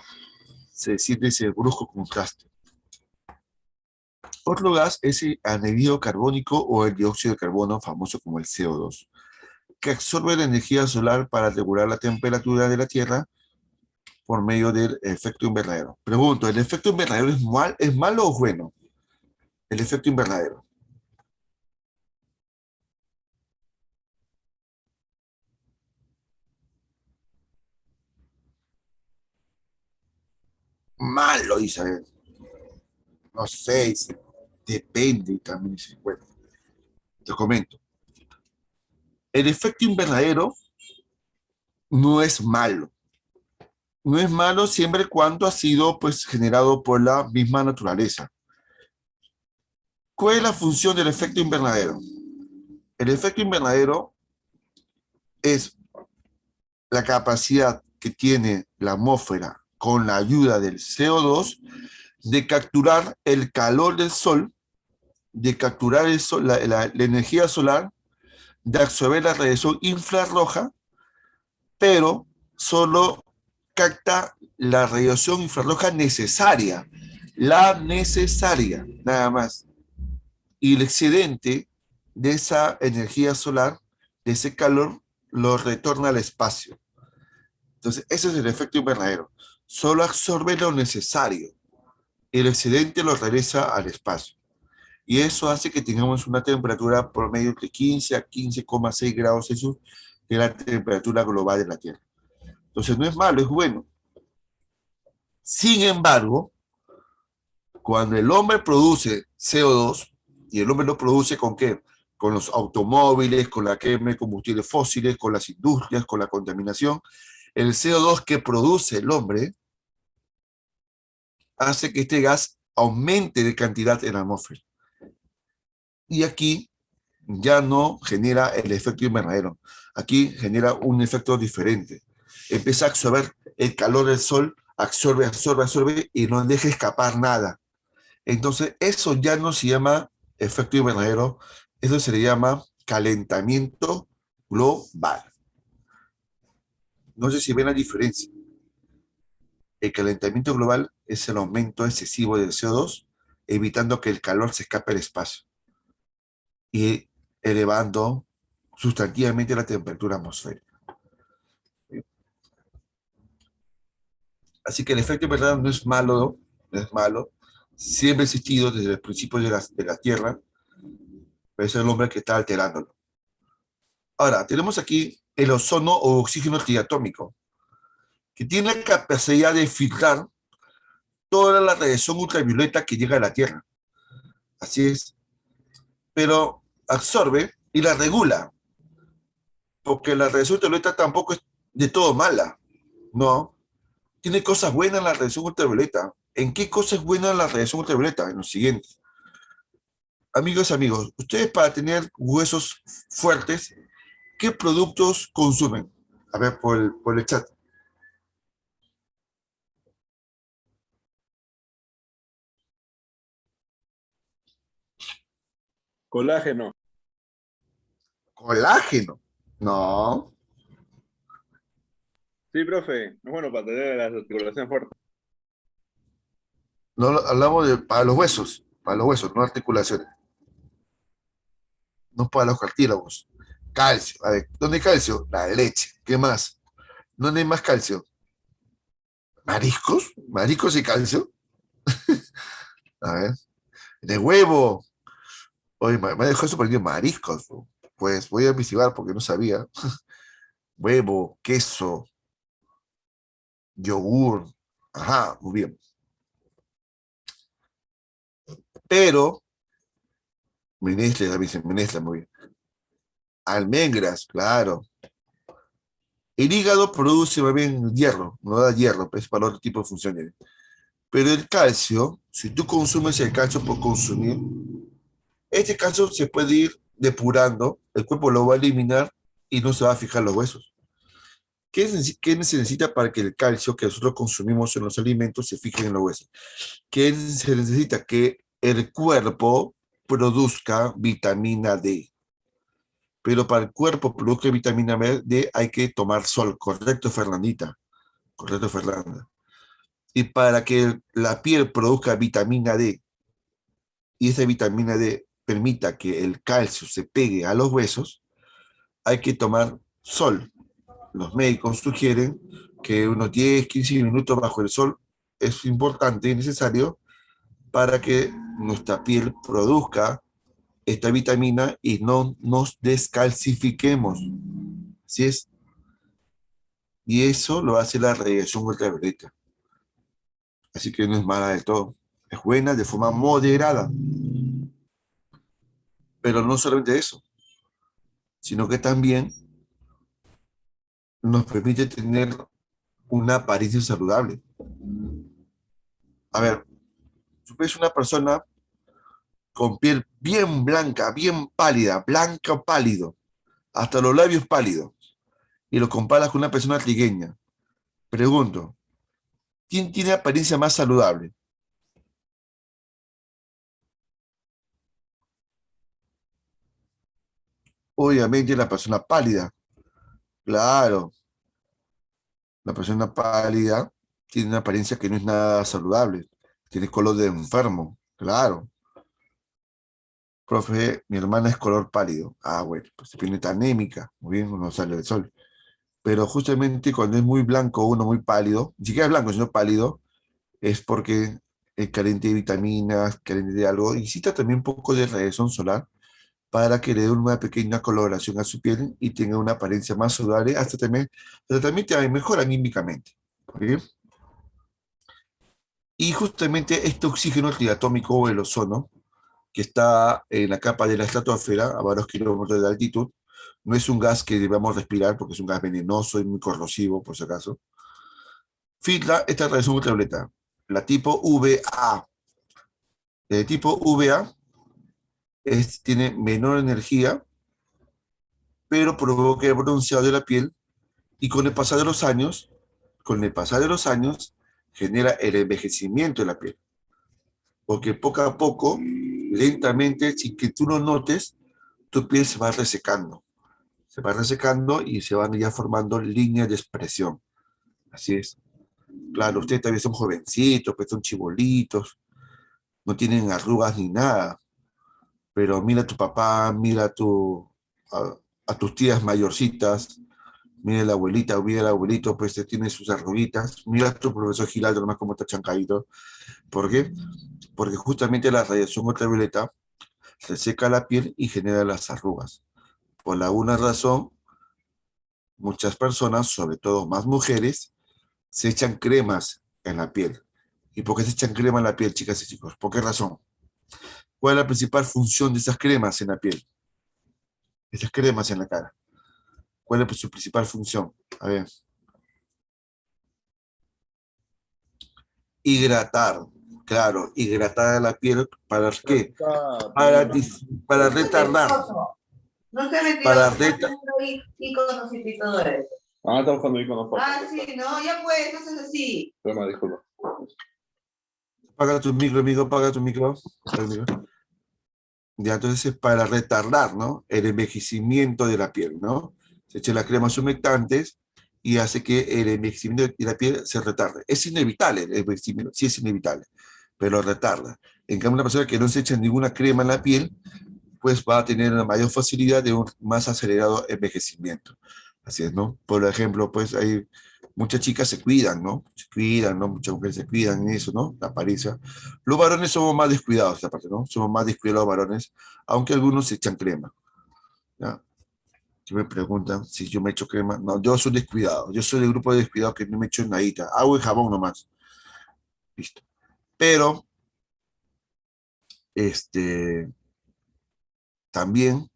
se siente ese brusco contraste. Otro gas es el anhídrido carbónico o el dióxido de carbono, famoso como el CO2, que absorbe la energía solar para regular la temperatura de la Tierra por medio del efecto invernadero. Pregunto, ¿el efecto invernadero es malo o bueno? El efecto invernadero. Malo, Isabel. No sé, depende también. Bueno, te comento. El efecto invernadero no es malo. No es malo siempre y cuando ha sido pues generado por la misma naturaleza. ¿Cuál es la función del efecto invernadero? El efecto invernadero es la capacidad que tiene la atmósfera con la ayuda del CO2 de capturar el calor del sol de capturar el sol, la energía solar, de absorber la radiación infrarroja, pero solo capta la radiación infrarroja necesaria, la necesaria, nada más. Y el excedente de esa energía solar, de ese calor, lo retorna al espacio. Entonces, ese es el efecto invernadero. Solo absorbe lo necesario. El excedente lo regresa al espacio. Y eso hace que tengamos una temperatura promedio de 15 a 15,6 grados Celsius, que es la temperatura global de la Tierra. Entonces, no es malo, es bueno. Sin embargo, cuando el hombre produce CO2, y el hombre lo produce ¿con qué? Con los automóviles, con la quema de combustibles fósiles, con las industrias, con la contaminación, el CO2 que produce el hombre hace que este gas aumente de cantidad en la atmósfera. Y aquí ya no genera el efecto invernadero. Aquí genera un efecto diferente. Empieza a absorber el calor del sol, absorbe, absorbe, absorbe y no deja escapar nada. Entonces, eso ya no se llama efecto invernadero, eso se le llama calentamiento global. No sé si ven la diferencia. El calentamiento global es el aumento excesivo del CO2, evitando que el calor se escape al espacio y elevando sustantivamente la temperatura atmosférica. Así que el efecto invernadero no es malo, no es malo, siempre ha existido desde los principios de la Tierra, pero es el hombre que está alterándolo. Ahora, tenemos aquí el ozono o oxígeno triatómico, que tiene la capacidad de filtrar toda la radiación ultravioleta que llega a la Tierra. Así es, pero absorbe y la regula, porque la radiación ultravioleta tampoco es de todo mala, no. Tiene cosas buenas la radiación ultravioleta. ¿En qué cosas es buena la radiación ultravioleta? En lo siguiente. Amigos, ustedes para tener huesos fuertes, ¿qué productos consumen? A ver, por el chat. Colágeno. Colágeno. No, Sí, profe. Es bueno para tener las articulaciones fuertes. no hablamos de para los huesos, no articulaciones, no para los cartílagos. Calcio. A ver, ¿dónde hay calcio? La leche. ¿Qué más? ¿Dónde hay más calcio? ¿Mariscos? ¿Mariscos y calcio? A ver. De huevo. Oye, me dejó sorprendido mariscos. ¿No? Pues voy a investigar porque no sabía. Huevo, queso, yogur. Ajá, muy bien. Pero, menestra, también se menestra muy bien. Almendras, claro. El hígado produce más bien hierro, no da hierro, es para otro tipo de funciones. Pero el calcio, si tú consumes el calcio por consumir, este calcio se puede ir depurando, el cuerpo lo va a eliminar y no se va a fijar los huesos. ¿Qué se necesita para que el calcio que nosotros consumimos en los alimentos se fije en los huesos? ¿Qué se necesita? Que el cuerpo produzca vitamina D. Pero para el cuerpo produzca vitamina D hay que tomar sol, ¿correcto, Fernandita? Correcto, Fernanda. Y para que la piel produzca vitamina D y esa vitamina D permita que el calcio se pegue a los huesos, hay que tomar sol. Los médicos sugieren que unos 10, 15 minutos bajo el sol es importante y necesario para que nuestra piel produzca esta vitamina y no nos descalcifiquemos. Así es. Y eso lo hace la radiación ultravioleta. Así que no es mala de todo. Es buena de forma moderada. Pero no solamente eso, sino que también nos permite tener una apariencia saludable. A ver, tú ves una persona con piel bien blanca, bien pálida, blanca o pálido, hasta los labios pálidos, y lo comparas con una persona trigueña. Pregunto, ¿quién tiene apariencia más saludable? Obviamente la persona pálida, claro, la persona pálida tiene una apariencia que no es nada saludable, tiene color de enfermo, claro. Profe, mi hermana es color pálido. Ah, bueno, pues se viene anémica, muy bien, no sale del sol. Pero justamente cuando es muy blanco, uno muy pálido, ni siquiera es blanco, sino pálido, es porque es carente de vitaminas, carente de algo, y necesita también un poco de radiación solar para que le dé una pequeña coloración a su piel y tenga una apariencia más saludable, hasta también te mejora anímicamente. ¿Ok? Y justamente este oxígeno triatómico o el ozono, que está en la capa de la estratosfera a varios kilómetros de altitud, no es un gas que debamos respirar porque es un gas venenoso y muy corrosivo, por si acaso. Filtra esta radiación ultravioleta, la tipo VA. El tipo VA tiene menor energía, pero provoca el bronceado de la piel y con el pasar de los años, genera el envejecimiento de la piel. Porque poco a poco, lentamente, sin que tú lo notes, tu piel se va resecando y se van ya formando líneas de expresión. Así es. Claro, ustedes todavía son jovencitos, pues son chibolitos, no tienen arrugas ni nada, pero mira a tu papá, a tus tías mayorcitas, mira la abuelita, mira el abuelito, pues tiene sus arruguitas, mira a tu profesor Giraldo, nomás como está chancadito. ¿Por qué? Porque justamente la radiación ultravioleta reseca la piel y genera las arrugas. Por alguna razón, muchas personas, sobre todo más mujeres, se echan cremas en la piel. ¿Y por qué se echan crema en la piel, chicas y chicos? ¿Por qué razón? ¿Cuál es la principal función de esas cremas en la piel? Esas cremas en la cara. ¿Cuál es su principal función? A ver, hidratar. Claro, hidratar la piel ¿para qué? Está Para, pendiente. para retardar. No se metió Para a retardar. iconos y todo eso. Ah, está buscando iconos. Ah, sí, no, ya pues, entonces así. Problema, disculpa. Apaga tu micro, amigo, apaga tu micro. Apaga el micro. Ya, entonces es para retardar, ¿no? El envejecimiento de la piel, ¿no? Se echa las cremas humectantes y hace que el envejecimiento de la piel se retarde. Es inevitable el envejecimiento, sí es inevitable, pero retarda. En cambio, una persona que no se echa ninguna crema en la piel, pues va a tener una mayor facilidad de un más acelerado envejecimiento. Así es, ¿no? Por ejemplo, pues hay muchas chicas se cuidan, ¿no? Se cuidan, ¿no? Muchas mujeres se cuidan en eso, ¿no? La apariencia. Los varones somos más descuidados, esta parte, ¿no? Somos más descuidados los varones, aunque algunos se echan crema, ¿ya? Si me preguntan si yo me echo crema, no, yo soy descuidado, yo soy del grupo de descuidados que no me echo nadita, agua y jabón nomás, listo. Pero, este, también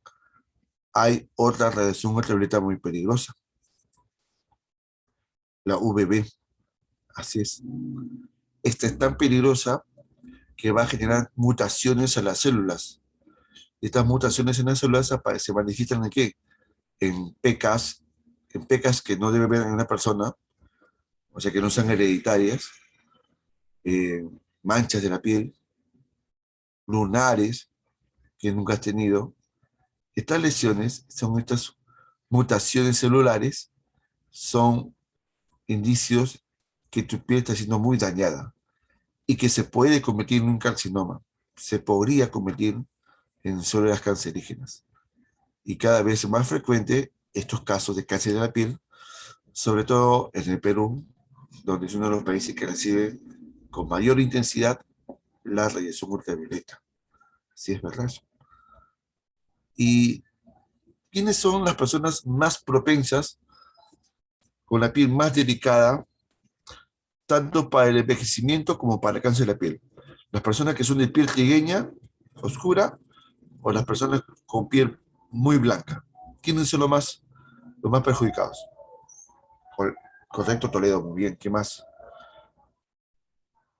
hay otra radiación ultravioleta muy peligrosa, la UVB, así es. Esta es tan peligrosa que va a generar mutaciones a las células. Estas mutaciones en las células se manifiestan ¿en qué? En pecas, en pecas que no debe haber en una persona, o sea que no sean hereditarias, eh, manchas de la piel, lunares que nunca has tenido. Estas lesiones son estas mutaciones celulares, son indicios que tu piel está siendo muy dañada y que se puede convertir en un carcinoma, se podría convertir en células cancerígenas. Y cada vez más frecuente estos casos de cáncer de la piel, sobre todo en el Perú, donde es uno de los países que recibe con mayor intensidad la radiación ultravioleta. Sí, es verdad. ¿Y quiénes son las personas más propensas, con la piel más delicada, tanto para el envejecimiento como para el cáncer de la piel? Las personas que son de piel trigueña, oscura, o las personas con piel muy blanca. ¿Quiénes son los más perjudicados? Correcto, Toledo, muy bien. ¿Qué más?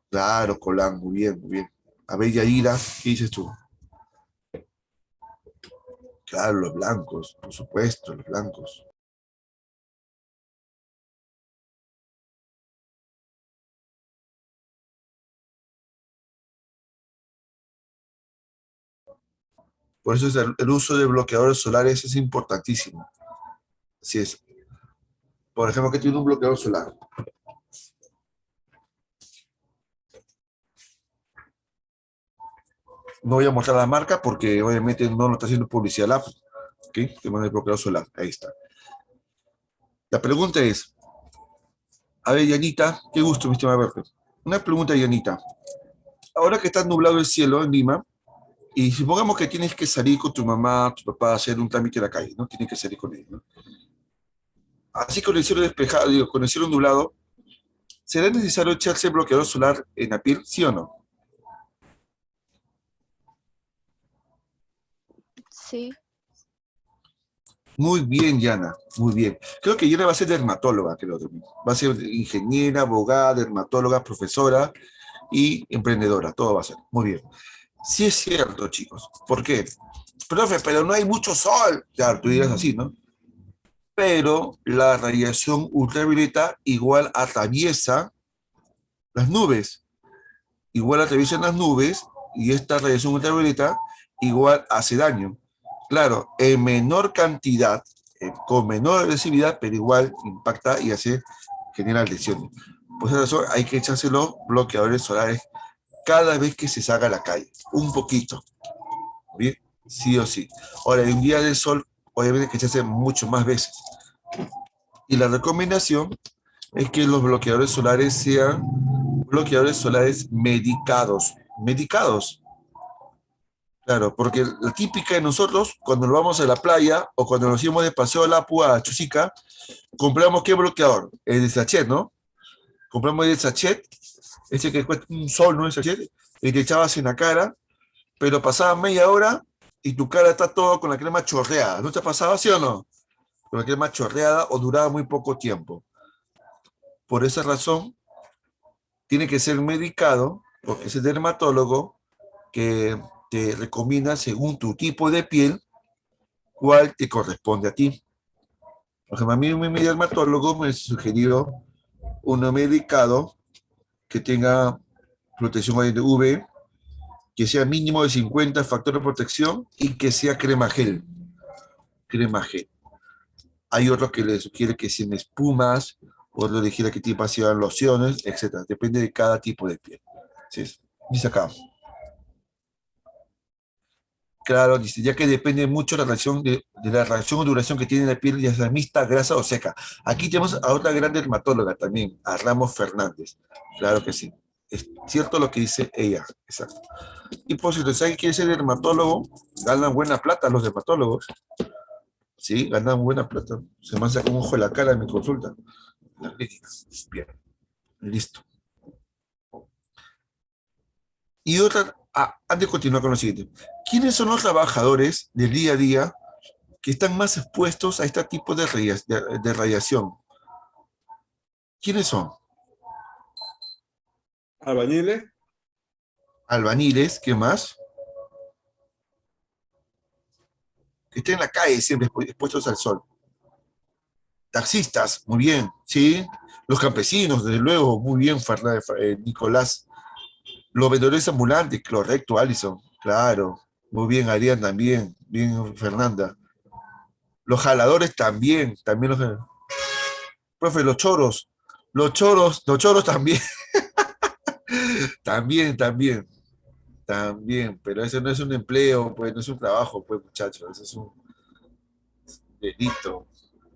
Claro, Colán, muy bien, muy bien. A ver, Yaira, ¿qué dices tú? Claro, los blancos, por supuesto, los blancos. Por eso el uso de bloqueadores solares es importantísimo. Así es. Por ejemplo, ¿qué tiene un bloqueador solar? No voy a mostrar la marca porque obviamente no lo está haciendo publicidad la Apple. ¿Ok? Tema del bloqueador solar. Ahí está. La pregunta es, a ver, Yanita, qué gusto, mi estimada Berta. Una pregunta, Yanita. Ahora que está nublado el cielo en Lima, y supongamos que tienes que salir con tu mamá, tu papá, a hacer un trámite en la calle, ¿no? Tienes que salir con ellos, ¿no? Así con el cielo despejado, digo, con el cielo nublado, ¿será necesario echarse bloqueador solar en la piel, sí o no? Sí. Muy bien, Yana, muy bien. Creo que Yana va a ser dermatóloga, creo también. Va a ser ingeniera, abogada, dermatóloga, profesora y emprendedora, todo va a ser. Muy bien. Sí es cierto, chicos. ¿Por qué? Profe, pero no hay mucho sol. Claro, tú dirás así, ¿no? Pero la radiación ultravioleta igual atraviesa las nubes. Igual atraviesan las nubes y esta radiación ultravioleta igual hace daño. Claro, en menor cantidad, con menor agresividad, pero igual impacta y genera lesiones. Por esa razón hay que echarse los bloqueadores solares cada vez que se salga a la calle. Un poquito, ¿bien? Sí o sí. Ahora, en un día del sol, obviamente hay que echarse mucho más veces. Y la recomendación es que los bloqueadores solares sean bloqueadores solares medicados. Medicados. Claro, porque la típica de nosotros, cuando nos vamos a la playa o cuando nos íbamos de paseo a Lapua, a Chusica, compramos ¿qué bloqueador? El de sachet, ¿no? Compramos el de sachet, ese que cuesta un sol, ¿no? El sachet, y te echabas en la cara, pero pasaba media hora y tu cara está todo con la crema chorreada. ¿No te pasaba así o no? Con la crema chorreada o duraba muy poco tiempo. Por esa razón, tiene que ser medicado, porque es el dermatólogo que te recomienda según tu tipo de piel cuál te corresponde a ti. Por ejemplo, a mí mi dermatólogo me sugirió uno medicado que tenga protección UV, que sea mínimo de 50 factores de protección y que sea crema gel. Crema gel. Hay otros que le sugiere que sean espumas, otros le sugiere que tipo sean lociones, etc. Depende de cada tipo de piel. ¿Sí? Dice acá. Claro, dice, ya que depende mucho la reacción de la reacción o duración que tiene la piel, ya sea mixta, grasa o seca. Aquí tenemos a otra gran dermatóloga también, a Ramos Fernández. Claro que sí. Es cierto lo que dice ella. Exacto. Y por si usted quiere ser dermatólogo, ganan buena plata los dermatólogos. Sí, ganan buena plata. Se me saca un ojo de la cara en mi consulta. La clínica. Bien, listo. Y otra, antes de continuar con lo siguiente. ¿Quiénes son los trabajadores del día a día que están más expuestos a este tipo de radiación? ¿Quiénes son? ¿Albañiles? Albañiles, ¿qué más? Que estén en la calle siempre expuestos al sol. Taxistas, muy bien, ¿sí? Los campesinos, desde luego, muy bien, Nicolás. Los vendedores ambulantes, correcto, Alison, claro. Muy bien, Arián también, bien, Fernanda. Los jaladores también, también los... Profe, los choros también, también. También, pero eso no es un empleo, pues no es un trabajo, pues muchachos, eso es un delito.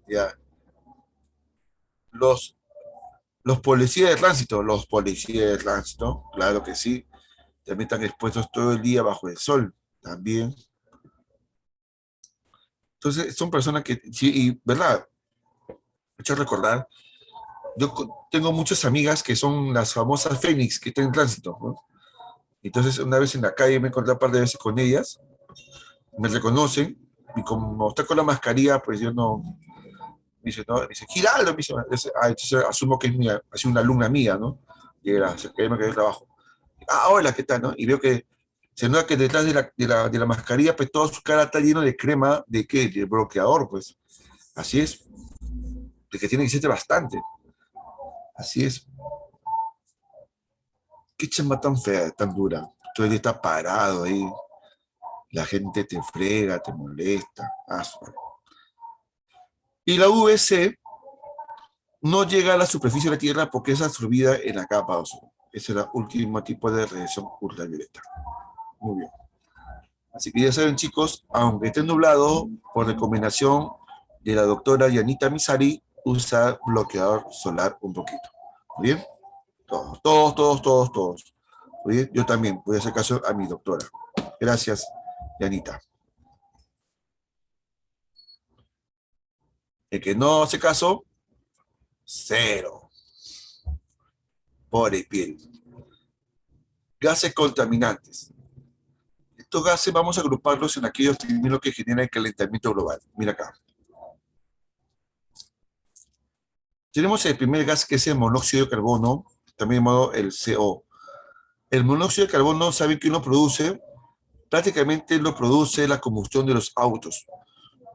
Ya. Los, los policías de tránsito, claro que sí, también están expuestos todo el día bajo el sol, también. Entonces, son personas que, sí, y, ¿verdad? Me he hecho recordar, tengo muchas amigas que son las famosas Fénix que están en tránsito, ¿no? Entonces, una vez en la calle me encontré un par de veces con ellas, me reconocen, y como está con la mascarilla, pues yo no, me dice, no, me dice, Giraldo, me dice, entonces asumo que es una alumna mía, ¿no? Y era, que me quedé de trabajo. Hola, ¿qué tal, no? Y veo que se nota que detrás de la mascarilla, pues toda su cara está lleno de crema, ¿de qué? De bloqueador, pues. Así es, de que tiene que ser bastante. Así es. Qué chamba tan fea, tan dura. Todo el día está parado ahí. La gente te frega, te molesta. Asma. Y la UVC no llega a la superficie de la Tierra porque es absorbida en la capa de ozono. Ese es el último tipo de radiación ultravioleta. Muy bien. Así que ya saben, chicos, aunque esté nublado, por recomendación de la doctora Yanita Misari, usa bloqueador solar un poquito. ¿Muy bien? Todos. Muy bien, yo también voy a hacer caso a mi doctora. Gracias, Yanita. El que no hace caso, cero. Pobre piel. Gases contaminantes. Estos gases vamos a agruparlos en aquellos primero que generan el calentamiento global. Mira acá. Tenemos el primer gas que es el monóxido de carbono, también llamado el CO. El monóxido de carbono, ¿saben qué uno produce? Prácticamente lo produce la combustión de los autos.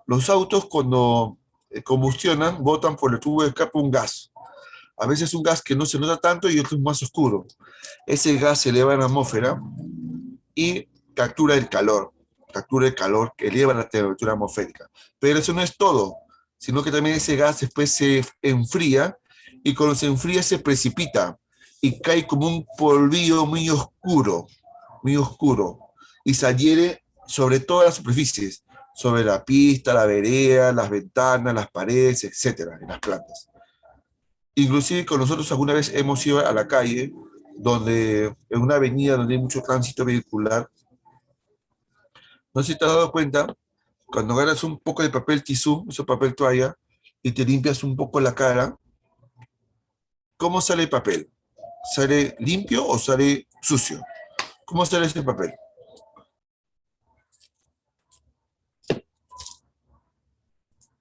Los autos cuando combustionan, botan por el tubo de escape un gas. A veces un gas que no se nota tanto y otro es más oscuro. Ese gas se eleva en la atmósfera y captura el calor que eleva la temperatura atmosférica. Pero eso no es todo, sino que también ese gas después se enfría y cuando se enfría se precipita y cae como un polvillo muy oscuro, y se adhiere sobre todas las superficies, sobre la pista, la vereda, las ventanas, las paredes, etcétera, en las plantas. Inclusive con nosotros alguna vez hemos ido a la calle, donde en una avenida donde hay mucho tránsito vehicular. No sé si te has dado cuenta, cuando agarras un poco de papel tisú, ese papel toalla, y te limpias un poco la cara, ¿cómo sale el papel? ¿Sale limpio o sale sucio? ¿Cómo sale ese papel?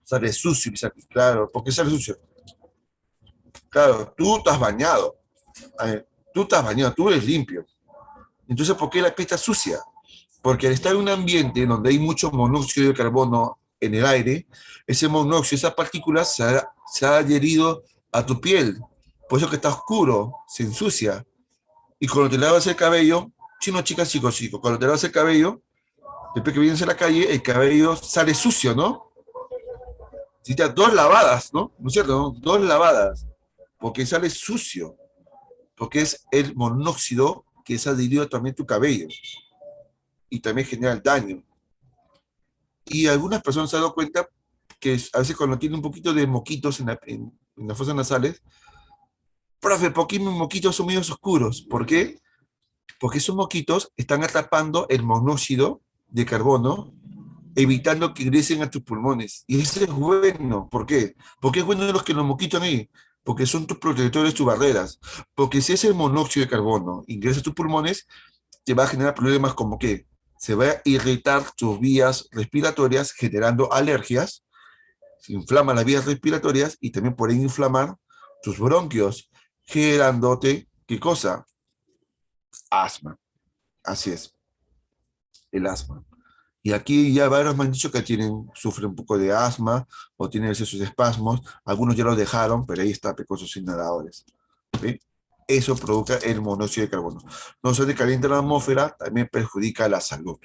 Sale sucio, claro. ¿Por qué sale sucio? Claro, tú te has bañado. Tú eres limpio. Entonces, ¿por qué la pista sucia? Porque al estar en un ambiente donde hay mucho monóxido de carbono en el aire, ese monóxido, esas partículas se ha adherido a tu piel. Por eso que está oscuro, se ensucia. Y cuando te lavas el cabello, chino, chicas, chicos, chicos, cuando te lavas el cabello, después que vienes a la calle, el cabello sale sucio, ¿no? Necesitas dos lavadas, ¿no? ¿No es cierto? ¿No? Dos lavadas, porque sale sucio, porque es el monóxido que se ha adherido también a tu cabello y también genera el daño. Y algunas personas se han dado cuenta que a veces cuando tienen un poquito de moquitos en las fosas nasales, profe, ¿por qué mis moquitos son medio oscuros? ¿Por qué? Porque esos moquitos están atrapando el monóxido de carbono, evitando que ingresen a tus pulmones. Y eso es bueno. ¿Por qué? Porque es bueno de los que los moquitos ahí. Porque son tus protectores, tus barreras. Porque si ese monóxido de carbono ingresa a tus pulmones, te va a generar problemas como que se va a irritar tus vías respiratorias, generando alergias, se inflaman las vías respiratorias y también pueden inflamar tus bronquios, generándote, ¿qué cosa? Asma. Así es, el asma. Y aquí ya varios me han dicho que sufren un poco de asma o tienen esos espasmos. Algunos ya los dejaron, pero ahí está, pecosos inhaladores. ¿Sí? Eso provoca el monóxido de carbono. No solo calienta la atmósfera, también perjudica la salud.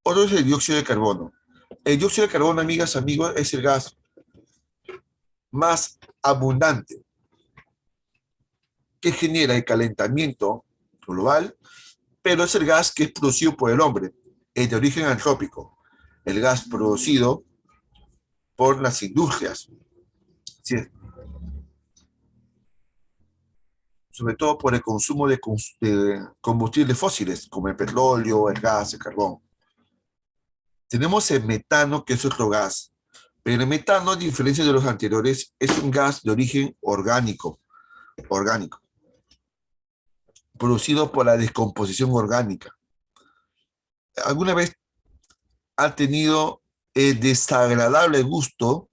Otro es el dióxido de carbono. El dióxido de carbono, amigas, amigos, es el gas más abundante que genera el calentamiento global, pero es el gas que es producido por el hombre, es de origen antrópico, el gas producido por las industrias, ¿sí? Sobre todo por el consumo de combustibles fósiles, como el petróleo, el gas, el carbón. Tenemos el metano, que es otro gas, pero el metano, a diferencia de los anteriores, es un gas de origen orgánico, producido por la descomposición orgánica. ¿Alguna vez ha tenido el desagradable gusto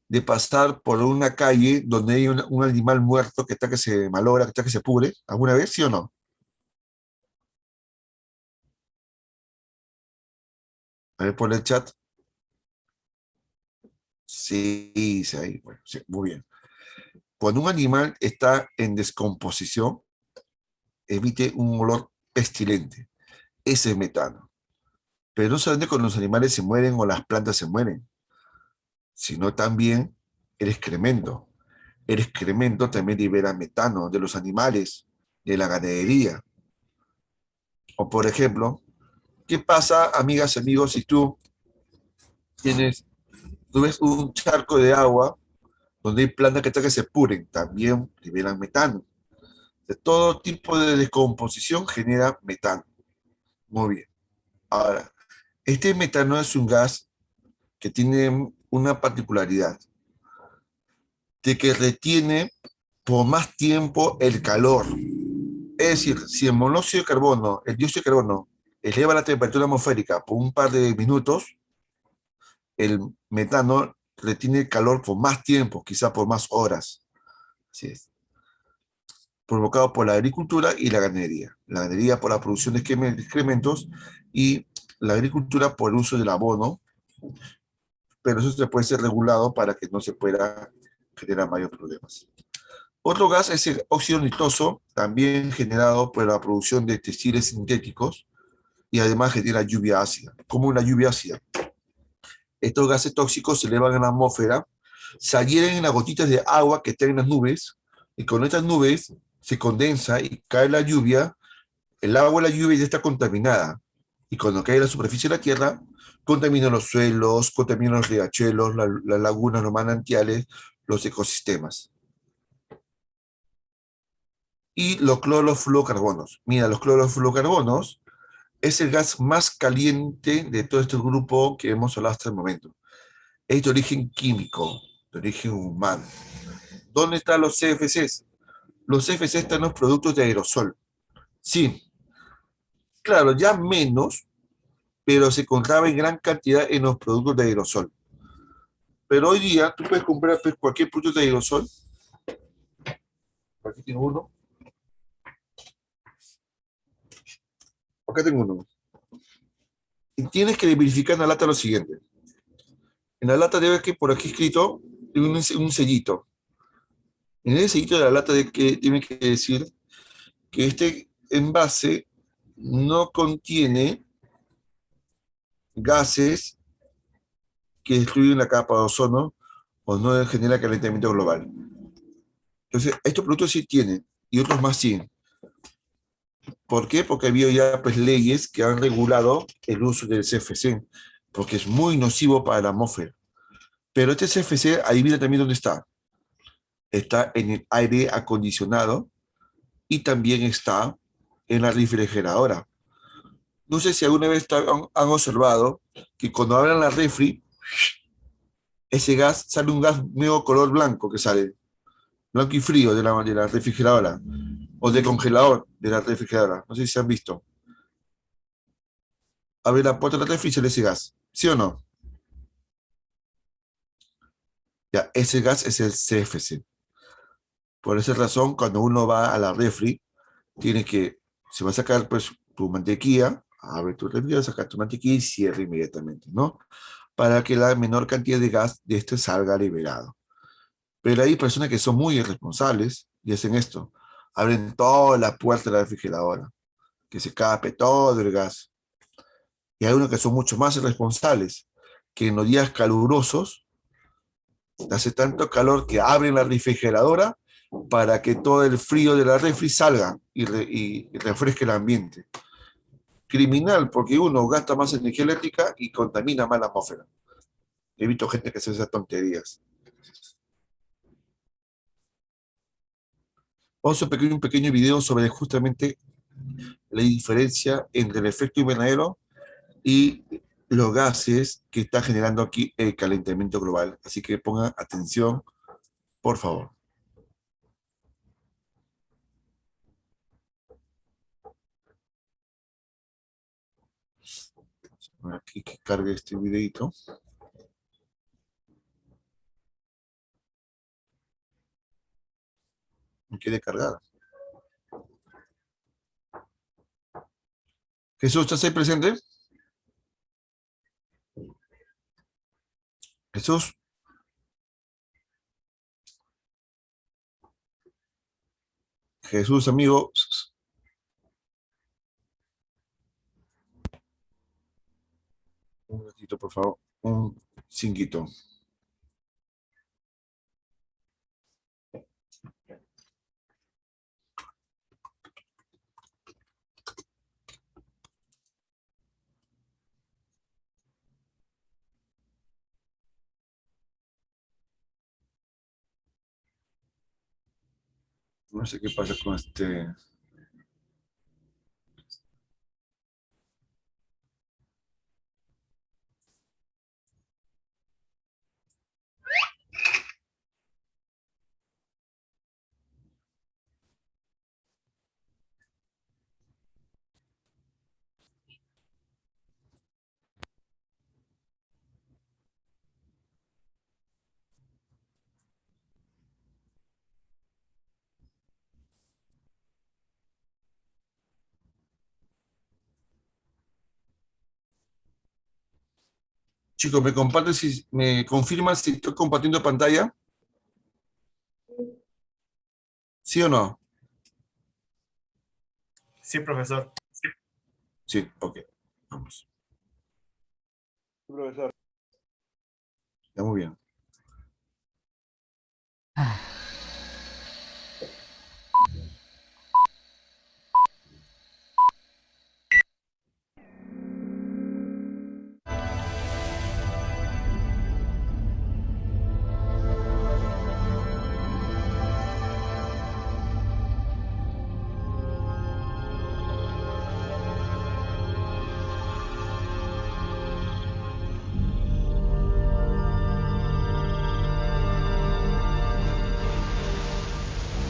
de pasar por una calle donde hay un animal muerto que está que se malogra, que está que se pudre? ¿Alguna vez, sí o no? A ver, por el chat. Sí, sí, bueno, sí, muy bien. Cuando un animal está en descomposición, emite un olor pestilente. Ese es metano. Pero no solamente cuando los animales se mueren o las plantas se mueren, sino también el excremento. El excremento también libera metano de los animales, de la ganadería. O por ejemplo, ¿qué pasa, amigas, amigos, si tienes, tú ves un charco de agua donde hay plantas que se puren? También liberan metano. De todo tipo de descomposición genera metano. Muy bien. Ahora, este metano es un gas que tiene una particularidad, de que retiene por más tiempo el calor. Es decir, si el monóxido de carbono, el dióxido de carbono, eleva la temperatura atmosférica por un par de minutos, el metano retiene el calor por más tiempo, quizá por más horas. Así es. Provocado por la agricultura y la ganadería. La ganadería por la producción de excrementos y la agricultura por el uso del abono, pero eso se puede ser regulado para que no se pueda generar mayores problemas. Otro gas es el óxido nitroso, también generado por la producción de textiles sintéticos y además genera lluvia ácida, como una lluvia ácida. Estos gases tóxicos se elevan en la atmósfera, se adhieren en las gotitas de agua que están en las nubes, y con estas nubes se condensa y cae la lluvia. El agua de la lluvia ya está contaminada, y cuando cae en la superficie de la Tierra, contamina los suelos, contamina los riachuelos, las lagunas, los manantiales, los ecosistemas. Y los clorofluorocarbonos. Mira, los clorofluorocarbonos es el gas más caliente de todo este grupo que hemos hablado hasta el momento. Es de origen químico, de origen humano. ¿Dónde están los CFCs? Los CFCs están en los productos de aerosol. Sí, claro, ya menos, pero se encontraba en gran cantidad en los productos de aerosol. Pero hoy día tú puedes comprar pues, cualquier producto de aerosol. Aquí tengo uno. Acá tengo uno. Y tienes que verificar en la lata lo siguiente. En la lata debe que por aquí escrito un sellito. En ese sellito de la lata tiene que decir que este envase no contiene gases que destruyen la capa de ozono o no genera calentamiento global. Entonces, estos productos sí tienen y otros más sí. ¿Por qué? Porque ha habido ya pues, leyes que han regulado el uso del CFC, porque es muy nocivo para la atmósfera. Pero este CFC, adivina también dónde está. Está en el aire acondicionado y también está en la refrigeradora. No sé si alguna vez han observado que cuando abran la refri, ese gas, sale un gas medio color blanco que sale, blanco y frío de la refrigeradora, o de congelador de la refrigeradora. No sé si se han visto. Abre la puerta de la refri y sale ese gas. ¿Sí o no? Ya, ese gas es el CFC. Por esa razón, cuando uno va a la refri, se va a sacar pues tu mantequilla, abre tu refri, saca tu mantequilla y cierra inmediatamente, ¿no? Para que la menor cantidad de gas de este salga liberado. Pero hay personas que son muy irresponsables y hacen esto. Abren toda la puerta de la refrigeradora, que se escape todo el gas. Y hay unos que son mucho más irresponsables, que en los días calurosos hace tanto calor que abren la refrigeradora para que todo el frío de la refri salga y refresque el ambiente. Criminal, porque uno gasta más energía eléctrica y contamina más la atmósfera. He visto gente que hace esas tonterías. Vamos a ver un pequeño video sobre justamente la diferencia entre el efecto invernadero y los gases que está generando aquí el calentamiento global. Así que pongan atención, por favor. Aquí que cargue este videito. Me quiere cargar. Jesús, ¿estás ahí presente? Jesús. Jesús, amigo. Un ratito, por favor. Un cinquito. No sé qué pasa con este. Chicos, ¿me comparten si me confirman si estoy compartiendo pantalla? ¿Sí o no? Sí, profesor. Sí, ok. Vamos. Sí, profesor. Ya muy bien.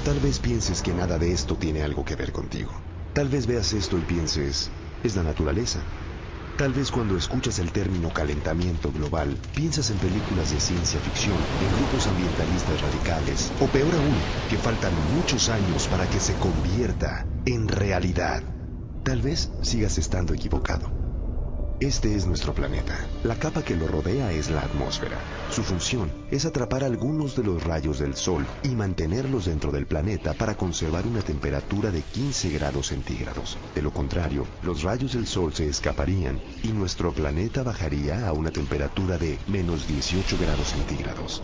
Tal vez pienses que nada de esto tiene algo que ver contigo. Tal vez veas esto y pienses, es la naturaleza. Tal vez cuando escuchas el término calentamiento global, piensas en películas de ciencia ficción, en grupos ambientalistas radicales, o peor aún, que faltan muchos años para que se convierta en realidad. Tal vez sigas estando equivocado. Este es nuestro planeta. La capa que lo rodea es la atmósfera. Su función es atrapar algunos de los rayos del Sol y mantenerlos dentro del planeta para conservar una temperatura de 15 grados centígrados. De lo contrario, los rayos del Sol se escaparían y nuestro planeta bajaría a una temperatura de menos 18 grados centígrados.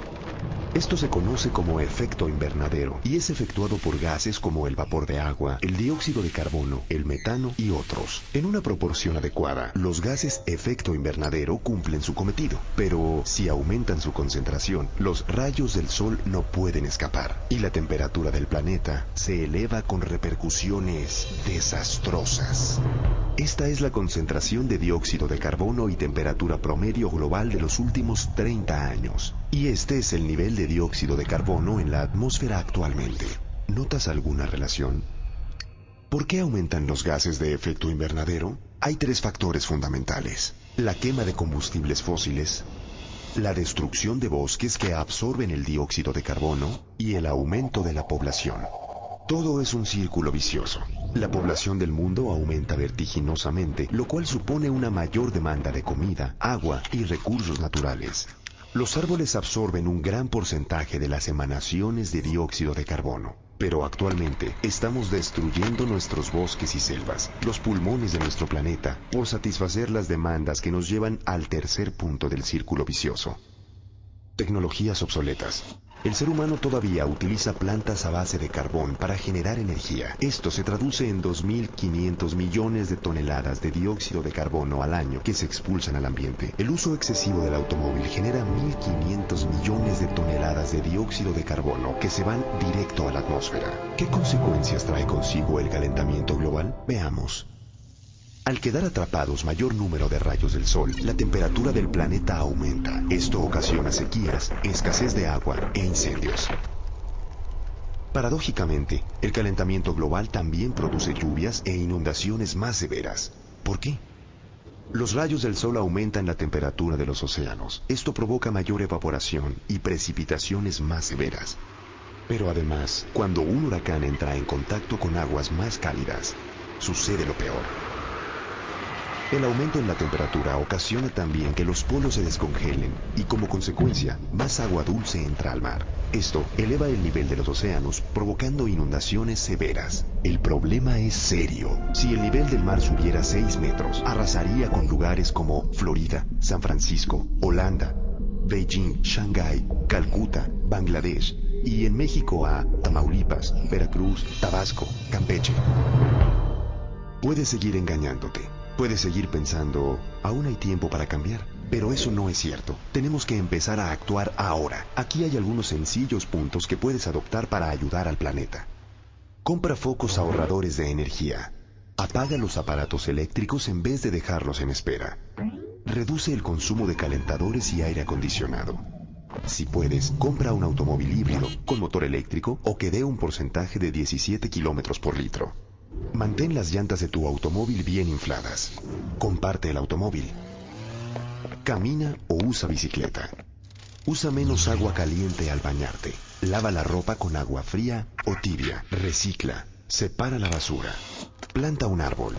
Esto se conoce como efecto invernadero y es efectuado por gases como el vapor de agua, el dióxido de carbono, el metano y otros. En una proporción adecuada, los gases efecto invernadero cumplen su cometido, pero si aumentan su concentración, los rayos del Sol no pueden escapar y la temperatura del planeta se eleva con repercusiones desastrosas. Esta es la concentración de dióxido de carbono y temperatura promedio global de los últimos 30 años. Y este es el nivel de dióxido de carbono en la atmósfera actualmente. ¿Notas alguna relación? ¿Por qué aumentan los gases de efecto invernadero? Hay tres factores fundamentales: la quema de combustibles fósiles, la destrucción de bosques que absorben el dióxido de carbono y el aumento de la población. Todo es un círculo vicioso. La población del mundo aumenta vertiginosamente, lo cual supone una mayor demanda de comida, agua y recursos naturales. Los árboles absorben un gran porcentaje de las emanaciones de dióxido de carbono, pero actualmente estamos destruyendo nuestros bosques y selvas, los pulmones de nuestro planeta, por satisfacer las demandas que nos llevan al tercer punto del círculo vicioso. Tecnologías obsoletas. El ser humano todavía utiliza plantas a base de carbón para generar energía. Esto se traduce en 2.500 millones de toneladas de dióxido de carbono al año que se expulsan al ambiente. El uso excesivo del automóvil genera 1.500 millones de toneladas de dióxido de carbono que se van directo a la atmósfera. ¿Qué consecuencias trae consigo el calentamiento global? Veamos. Al quedar atrapados mayor número de rayos del Sol, la temperatura del planeta aumenta. Esto ocasiona sequías, escasez de agua e incendios. Paradójicamente, el calentamiento global también produce lluvias e inundaciones más severas. ¿Por qué? Los rayos del Sol aumentan la temperatura de los océanos. Esto provoca mayor evaporación y precipitaciones más severas. Pero además, cuando un huracán entra en contacto con aguas más cálidas, sucede lo peor. El aumento en la temperatura ocasiona también que los polos se descongelen y como consecuencia, más agua dulce entra al mar. Esto eleva el nivel de los océanos, provocando inundaciones severas. El problema es serio. Si el nivel del mar subiera 6 metros, arrasaría con lugares como Florida, San Francisco, Holanda, Beijing, Shanghái, Calcuta, Bangladesh y en México a Tamaulipas, Veracruz, Tabasco, Campeche. Puedes seguir engañándote. Puedes seguir pensando, aún hay tiempo para cambiar. Pero eso no es cierto. Tenemos que empezar a actuar ahora. Aquí hay algunos sencillos puntos que puedes adoptar para ayudar al planeta. Compra focos ahorradores de energía. Apaga los aparatos eléctricos en vez de dejarlos en espera. Reduce el consumo de calentadores y aire acondicionado. Si puedes, compra un automóvil híbrido con motor eléctrico o que dé un porcentaje de 17 kilómetros por litro. Mantén las llantas de tu automóvil bien infladas. Comparte el automóvil. Camina o usa bicicleta. Usa menos agua caliente al bañarte. Lava la ropa con agua fría o tibia. Recicla. Separa la basura. Planta un árbol.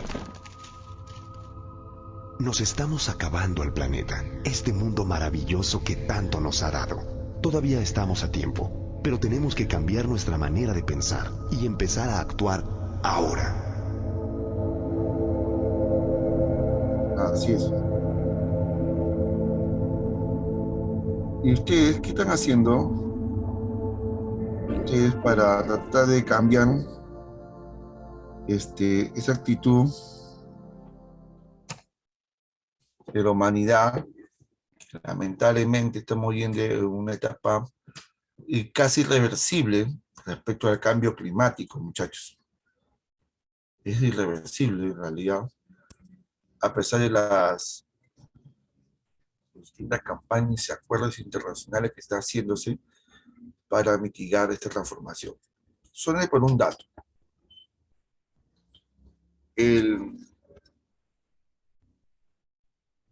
Nos estamos acabando al planeta, este mundo maravilloso que tanto nos ha dado. Todavía estamos a tiempo, pero tenemos que cambiar nuestra manera de pensar y empezar a actuar ahora. Así es. ¿Y ustedes qué están haciendo? Ustedes para tratar de cambiar esa actitud de la humanidad. Lamentablemente estamos viendo una etapa casi irreversible respecto al cambio climático, muchachos. Es irreversible en realidad, a pesar de las distintas campañas y acuerdos internacionales que están haciéndose para mitigar esta transformación. Solo por un dato.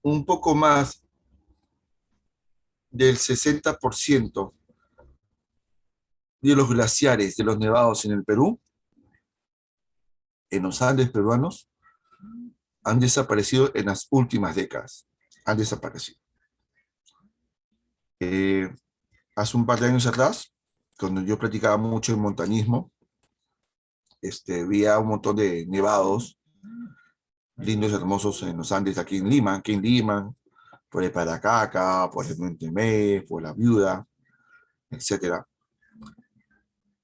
Un poco más del 60% de los glaciares, de los nevados en el Perú, en los Andes peruanos, han desaparecido en las últimas décadas. Han desaparecido. Hace un par de años atrás, cuando yo practicaba mucho el montañismo, veía un montón de nevados lindos y hermosos en los Andes, aquí en Lima, por el Paracaca, por el Montemé, por la Viuda, etc.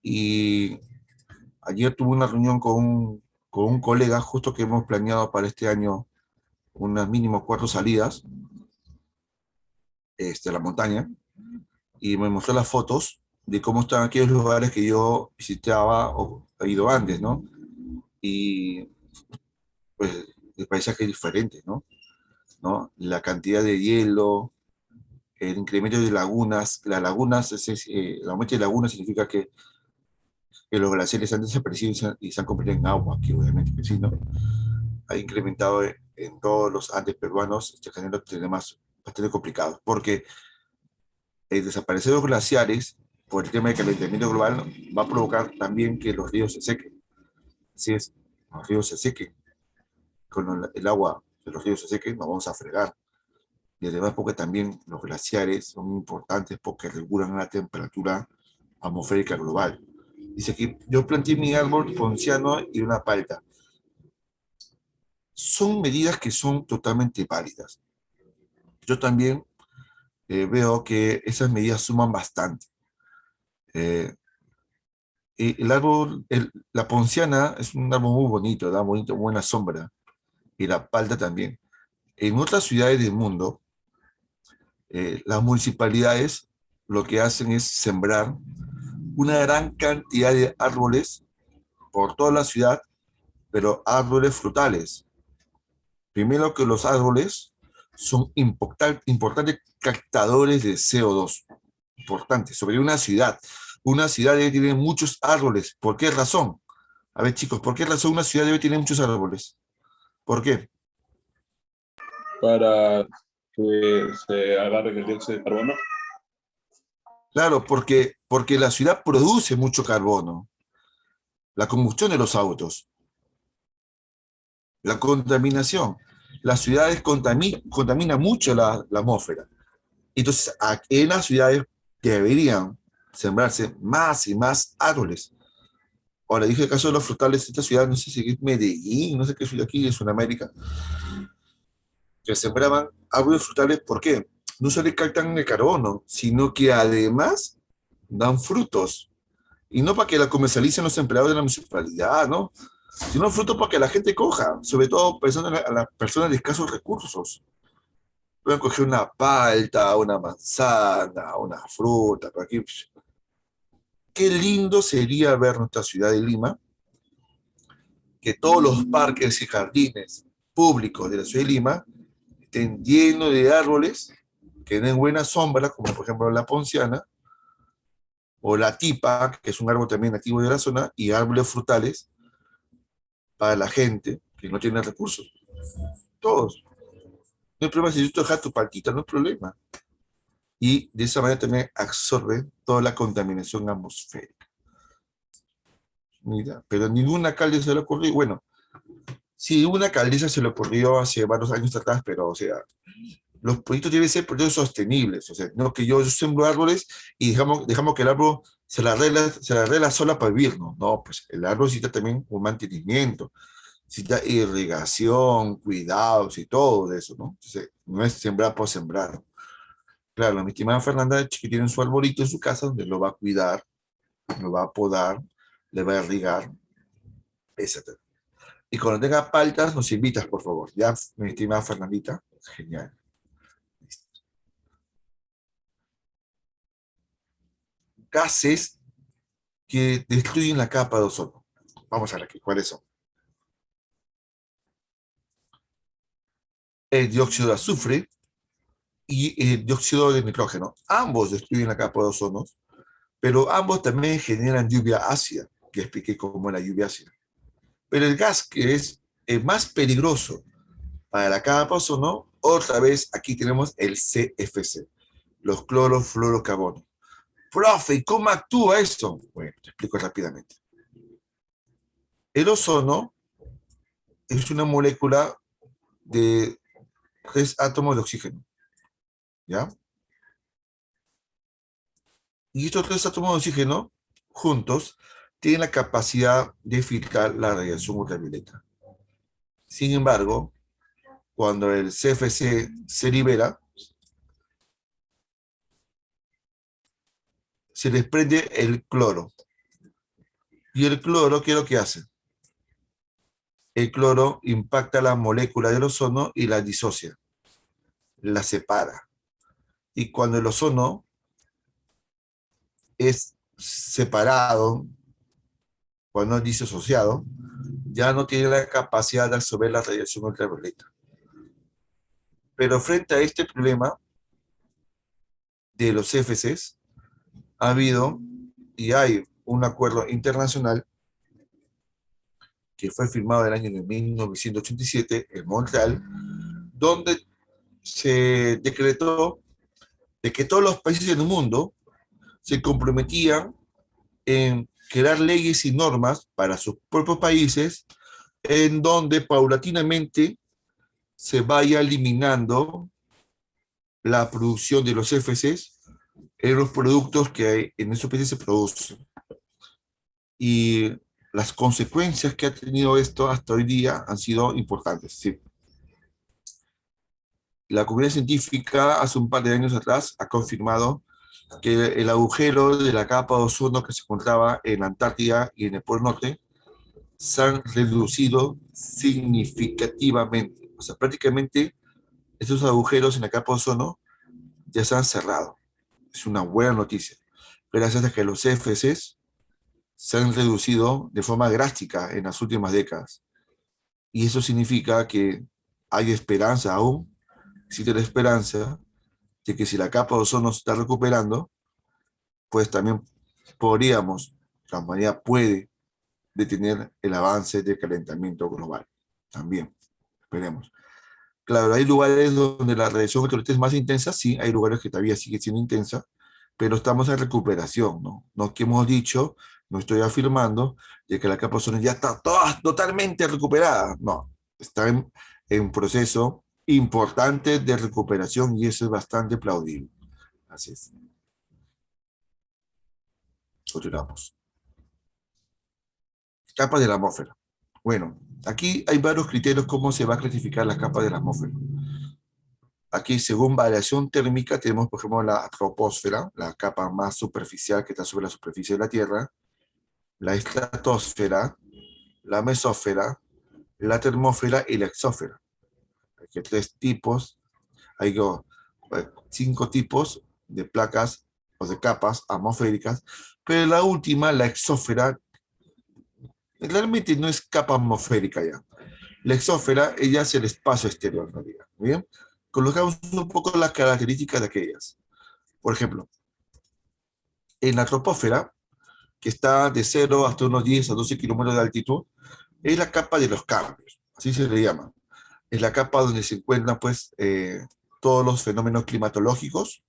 Y ayer tuve una reunión con un colega, justo que hemos planeado para este año unas mínimo 4 salidas a la montaña, y me mostró las fotos de cómo están aquellos lugares que yo visitaba o he ido antes, ¿no? Y pues el paisaje es diferente, ¿no? La cantidad de hielo, el incremento de lagunas. Las lagunas, el aumento de lagunas significa que los glaciares han desaparecido y se han convertido en agua, que obviamente que sí, ¿no? Ha incrementado en todos los Andes peruanos, generando problemas bastante complicados, porque el desaparecer de los glaciares, por el tema del calentamiento global, va a provocar también que los ríos se sequen. Así es, los ríos se sequen. Con el agua de los ríos se sequen, nos vamos a fregar. Y además porque también los glaciares son importantes porque regulan la temperatura atmosférica global. Dice que yo planté mi árbol ponciano y una palta. Son medidas que son totalmente válidas. Yo también veo que esas medidas suman bastante. El árbol, la ponciana es un árbol muy bonito, da buena sombra, y la palta también. En otras ciudades del mundo, las municipalidades lo que hacen es sembrar una gran cantidad de árboles por toda la ciudad, pero árboles frutales. Primero que los árboles son importantes captadores de CO2, importantes, sobre una ciudad. Una ciudad debe tener muchos árboles. ¿Por qué razón? A ver, chicos, ¿por qué razón una ciudad debe tener muchos árboles? ¿Por qué? Para que se agarre el dióxido de carbono. Claro, porque la ciudad produce mucho carbono. La combustión de los autos, la contaminación. las ciudades contaminan mucho la atmósfera. Entonces, en las ciudades deberían sembrarse más y más árboles. Ahora, dije el caso de los frutales, esta ciudad, no sé si es Medellín, no sé qué ciudad aquí en Sudamérica, que sembraban árboles frutales, ¿por qué? No solo captan el carbono, sino que además dan frutos. Y no para que la comercialicen los empleados de la municipalidad, ¿no? Sino frutos para que la gente coja, sobre todo pensando a las personas de escasos recursos. Pueden coger una palta, una manzana, una fruta, por aquí. Qué lindo sería ver nuestra ciudad de Lima, que todos los parques y jardines públicos de la ciudad de Lima estén llenos de árboles que den buena sombra, como por ejemplo la ponciana, o la tipa, que es un árbol también nativo de la zona, y árboles frutales para la gente que no tiene recursos. Todos. No hay problema si tú dejas tu palquita, no hay problema. Y de esa manera también absorbe toda la contaminación atmosférica. Mira, pero ningún alcalde se le ocurrió. Bueno, sí, una alcaldesa se le ocurrió hace varios años atrás, pero, o sea, los proyectos deben ser proyectos sostenibles. O sea, no que yo siembro árboles y dejamos que el árbol se la arregla sola para vivir, ¿no? No, pues el árbol necesita también un mantenimiento, necesita irrigación, cuidados y todo eso, ¿no? Entonces, no es sembrar por sembrar. Claro, mi estimada Fernanda, que tiene su arbolito en su casa donde lo va a cuidar, lo va a podar, le va a irrigar, etc. Y cuando tenga paltas, nos invitas, por favor. Ya, mi estimada Fernandita. Genial. Gases que destruyen la capa de ozono. Vamos a ver aquí, ¿cuáles son? El dióxido de azufre y el dióxido de nitrógeno. Ambos destruyen la capa de ozono, pero ambos también generan lluvia ácida, que expliqué cómo es la lluvia ácida. Pero el gas que es el más peligroso para la capa de ozono, otra vez aquí tenemos el CFC, los clorofluorocarbonos. Profe, ¿y cómo actúa esto? Bueno, te explico rápidamente. El ozono es una molécula de 3 átomos de oxígeno, ¿ya? Y estos 3 átomos de oxígeno, juntos, tienen la capacidad de filtrar la radiación ultravioleta. Sin embargo, cuando el CFC se libera, se desprende el cloro. ¿Y el cloro qué es lo que hace? El cloro impacta la molécula del ozono y la disocia, la separa. Y cuando el ozono es separado, cuando es disociado, ya no tiene la capacidad de absorber la radiación ultravioleta. Pero frente a este problema de los CFCs, ha habido y hay un acuerdo internacional que fue firmado en el año de 1987 en Montreal, donde se decretó de que todos los países del mundo se comprometían en crear leyes y normas para sus propios países, en donde paulatinamente se vaya eliminando la producción de los CFCs en los productos que en esos países se producen. Y las consecuencias que ha tenido esto hasta hoy día han sido importantes. ¿Sí? La comunidad científica hace un par de años atrás ha confirmado que el agujero de la capa de ozono que se encontraba en la Antártida y en el Polo Norte se han reducido significativamente. O sea, prácticamente estos agujeros en la capa de ozono ya se han cerrado. Es una buena noticia. Gracias a que los CFCs se han reducido de forma drástica en las últimas décadas. Y eso significa que hay esperanza aún, existe la esperanza de que si la capa de ozono se está recuperando, pues también podríamos, la humanidad puede detener el avance del calentamiento global. También, esperemos. Claro, hay lugares donde la radiación ultravioleta es más intensa, sí, hay lugares que todavía sigue siendo intensa, pero estamos en recuperación, ¿no? No que hemos dicho, no estoy afirmando, de que la capa de ozono ya está toda, totalmente recuperada, no, está en proceso importante de recuperación y eso es bastante plaudible. Así es. Continuamos. Capa de la atmósfera. Bueno, aquí hay varios criterios cómo se va a clasificar la capa de la atmósfera. Aquí, según variación térmica, tenemos, por ejemplo, la troposfera, la capa más superficial que está sobre la superficie de la Tierra, la estratosfera, la mesósfera, la termósfera y la exósfera. Hay tres tipos, hay 5 tipos de placas o de capas atmosféricas, pero la última, la exósfera, realmente no es capa atmosférica ya. La exósfera, ella es el espacio exterior, en realidad. ¿Muy bien? Colocamos un poco las características de aquellas. Por ejemplo, en la troposfera, que está de 0 hasta unos 10 a 12 kilómetros de altitud, es la capa de los cambios, así se le llama. Es la capa donde se encuentran pues todos los fenómenos climatológicos,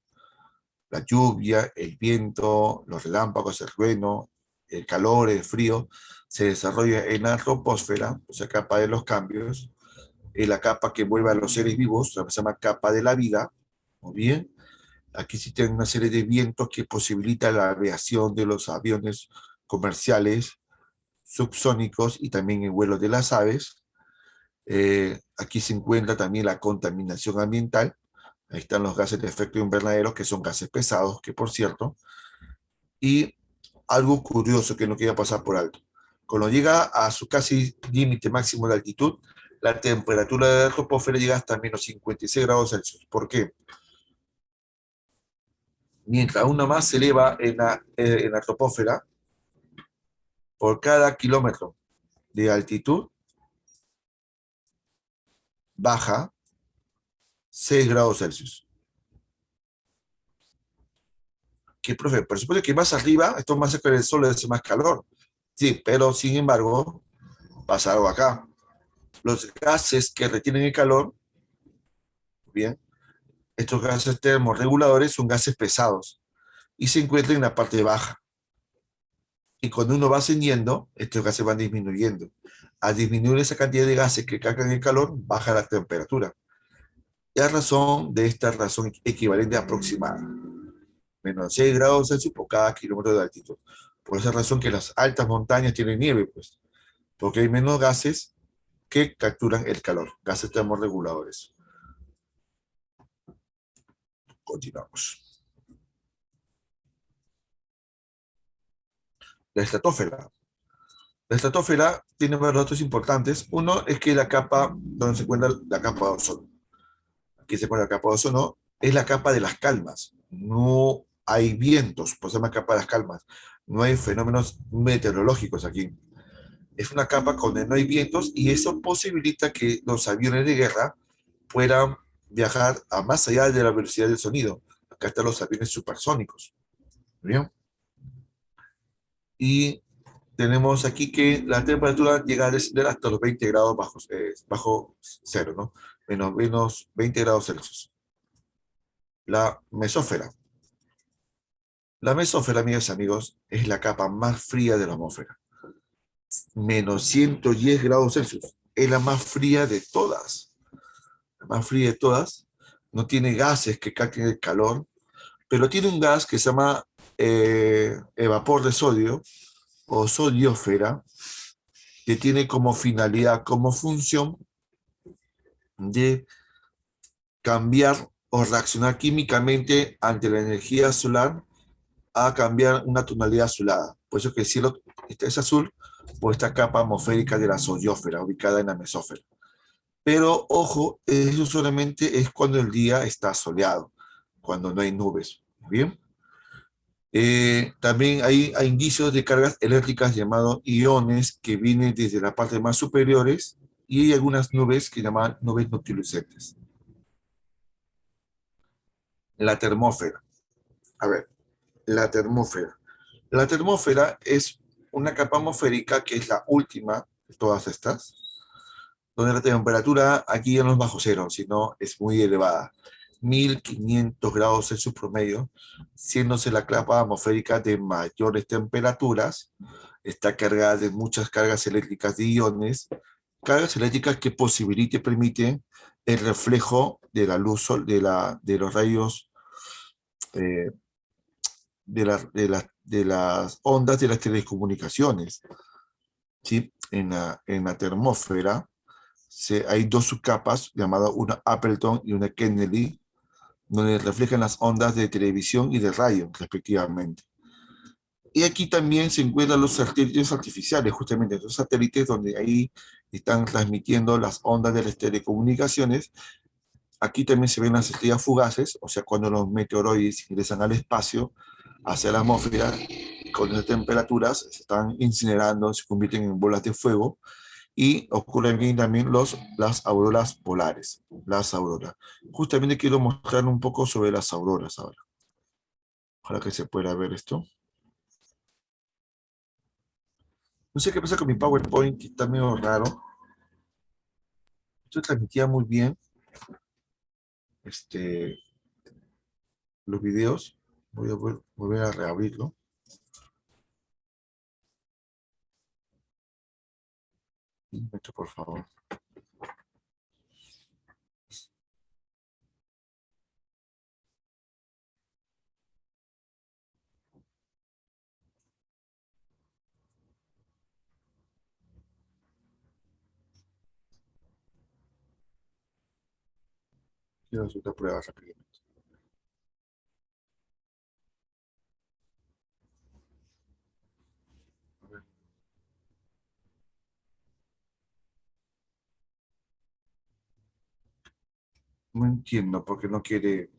la lluvia, el viento, los relámpagos, el trueno, el calor, el frío, se desarrolla en la troposfera, o sea, capa de los cambios, es la capa que envuelve a los seres vivos, se llama capa de la vida, ¿o bien? Aquí sí tienen una serie de vientos que posibilita la aviación de los aviones comerciales, subsónicos y también el vuelo de las aves. Aquí se encuentra también la contaminación ambiental. Ahí están los gases de efecto invernadero, que son gases pesados, que por cierto. Y algo curioso que no quería pasar por alto. Cuando llega a su casi límite máximo de altitud, la temperatura de la troposfera llega hasta menos 56 grados Celsius. ¿Por qué? Mientras uno más se eleva en la troposfera, por cada kilómetro de altitud, baja 6 grados Celsius. ¿Qué, profe? Pero supone que más arriba, esto más cerca del sol, hace más calor. Sí, pero sin embargo, pasa algo acá. Los gases que retienen el calor, bien, estos gases termorreguladores son gases pesados y se encuentran en la parte baja. Y cuando uno va ascendiendo, estos gases van disminuyendo. Al disminuir esa cantidad de gases que cargan el calor, baja la temperatura. Y a razón de esta razón equivalente aproximada. Menos 6 grados Celsius por cada kilómetro de altitud. Por esa razón que las altas montañas tienen nieve, pues, porque hay menos gases que capturan el calor, gases termorreguladores. Continuamos. La estratosfera. La estratosfera tiene varios datos importantes. Uno es que la capa donde se encuentra la capa de ozono. Aquí se encuentra la capa de ozono, es la capa de las calmas. No hay vientos, por eso se llama capa de las calmas. No hay fenómenos meteorológicos aquí. Es una capa donde no hay vientos y eso posibilita que los aviones de guerra puedan viajar a más allá de la velocidad del sonido. Acá están los aviones supersónicos. ¿Bien? Y tenemos aquí que la temperatura llega a descender hasta los 20 grados bajo cero, ¿no? Menos 20 grados Celsius. La mesósfera. La mesósfera, amigas y amigos, es la capa más fría de la atmósfera. Menos 110 grados Celsius. Es la más fría de todas. La más fría de todas. No tiene gases que capten el calor, pero tiene un gas que se llama vapor de sodio o sodiósfera, que tiene como finalidad, como función de cambiar o reaccionar químicamente ante la energía solar a cambiar una tonalidad azulada. Por eso que el cielo es azul por esta capa atmosférica de la sodiósfera ubicada en la mesósfera. Pero ojo, eso solamente es cuando el día está soleado, cuando no hay nubes. ¿Bien? También hay indicios de cargas eléctricas llamados iones que vienen desde la parte más superiores y hay algunas nubes que llaman nubes noctilucentes. La termósfera. A ver, la termósfera. La termósfera es una capa atmosférica que es la última de todas estas, donde la temperatura aquí ya no es bajo cero, sino es muy elevada. 1500 grados Celsius promedio, siéndose la capa atmosférica de mayores temperaturas, está cargada de muchas cargas eléctricas de iones cargas eléctricas que posibilitan y permiten el reflejo de la luz de los rayos eh, de las ondas de las telecomunicaciones, ¿sí? En la termósfera hay dos subcapas llamadas una Appleton y una Kennedy, donde reflejan las ondas de televisión y de radio, respectivamente. Y aquí también se encuentran los satélites artificiales, justamente esos satélites donde ahí están transmitiendo las ondas de las telecomunicaciones. Aquí también se ven las estrellas fugaces, o sea, cuando los meteoroides ingresan al espacio, hacia la atmósfera, con esas temperaturas, se están incinerando, se convierten en bolas de fuego, y ocurren bien también las auroras polares, las auroras. Justamente quiero mostrar un poco sobre las auroras ahora. Ojalá que se pueda ver esto. No sé qué pasa con mi PowerPoint, que está medio raro. Esto transmitía muy bien los videos. Voy a volver a reabrirlo. Un momento, por favor. Quiero hacer otra prueba rápidamente. A ver. No entiendo por qué no quiere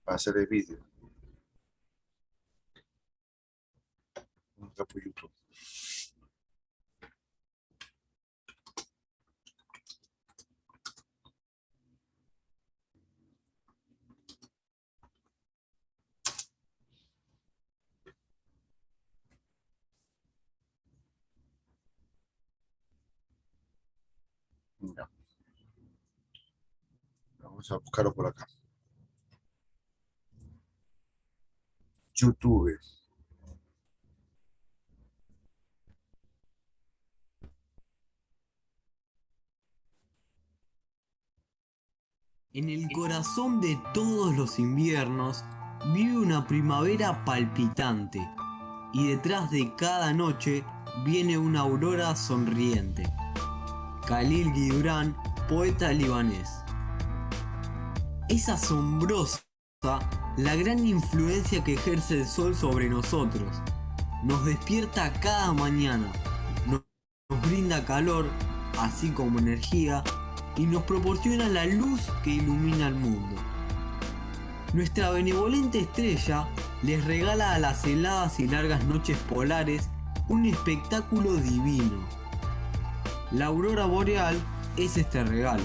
hacer el vídeo. No está por YouTube. Ya. Vamos a buscarlo por acá. YouTube. En el corazón de todos los inviernos vive una primavera palpitante y detrás de cada noche viene una aurora sonriente. Khalil Gibran, poeta libanés. Es asombrosa la gran influencia que ejerce el sol sobre nosotros. Nos despierta cada mañana, nos brinda calor, así como energía, y nos proporciona la luz que ilumina el mundo. Nuestra benevolente estrella les regala a las heladas y largas noches polares un espectáculo divino. La aurora boreal es este regalo,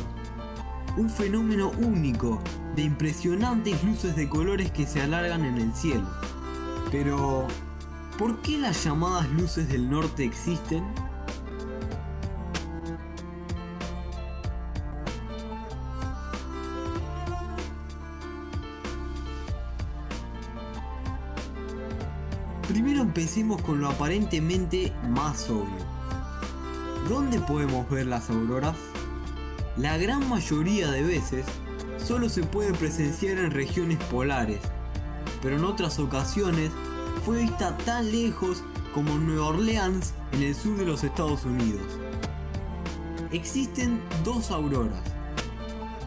un fenómeno único de impresionantes luces de colores que se alargan en el cielo. Pero, ¿por qué las llamadas luces del norte existen? Primero empecemos con lo aparentemente más obvio. ¿Dónde podemos ver las auroras? La gran mayoría de veces solo se puede presenciar en regiones polares, pero en otras ocasiones fue vista tan lejos como en Nueva Orleans, en el sur de los Estados Unidos. Existen dos auroras,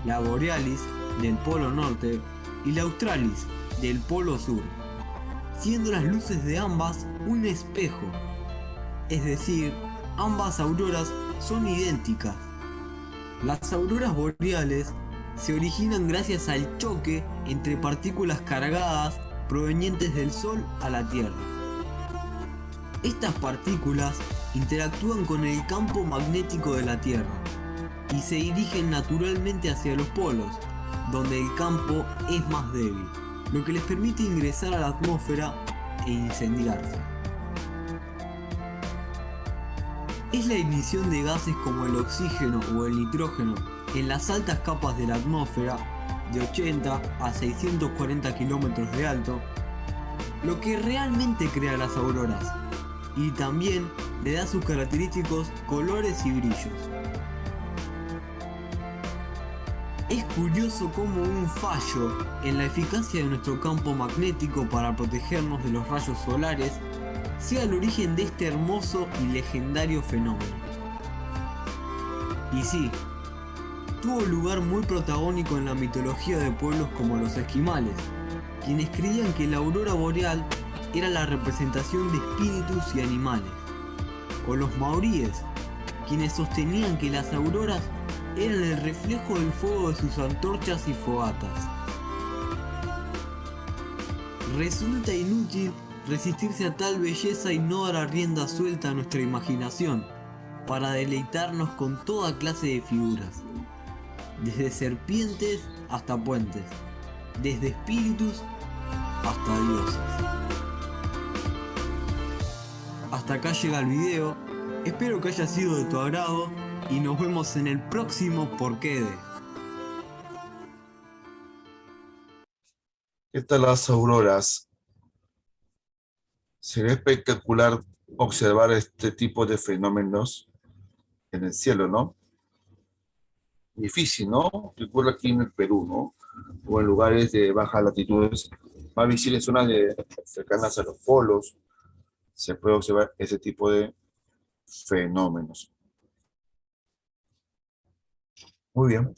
la borealis del polo norte y la australis del polo sur, siendo las luces de ambas un espejo, es decir, ambas auroras son idénticas. Las auroras boreales se originan gracias al choque entre partículas cargadas provenientes del Sol a la Tierra. Estas partículas interactúan con el campo magnético de la Tierra y se dirigen naturalmente hacia los polos, donde el campo es más débil, lo que les permite ingresar a la atmósfera e incendiarse. Es la ignición de gases como el oxígeno o el nitrógeno en las altas capas de la atmósfera, de 80 a 640 kilómetros de alto, lo que realmente crea las auroras, y también le da sus característicos colores y brillos. Es curioso cómo un fallo en la eficacia de nuestro campo magnético para protegernos de los rayos solares sea el origen de este hermoso y legendario fenómeno. Y sí, tuvo lugar muy protagónico en la mitología de pueblos como los esquimales, quienes creían que la aurora boreal era la representación de espíritus y animales, o los maoríes, quienes sostenían que las auroras eran el reflejo del fuego de sus antorchas y fogatas. Resulta inútil resistirse a tal belleza y no dar rienda suelta a nuestra imaginación para deleitarnos con toda clase de figuras, desde serpientes hasta puentes, desde espíritus hasta dioses. Hasta acá llega el video, espero que haya sido de tu agrado y nos vemos en el próximo Porqué de. ¿Qué tal las auroras? Sería espectacular observar este tipo de fenómenos en el cielo, ¿no? Difícil, ¿no? Recuerdo aquí en el Perú, ¿no? O en lugares de bajas latitudes, más visible en zonas cercanas a los polos, se puede observar ese tipo de fenómenos. Muy bien.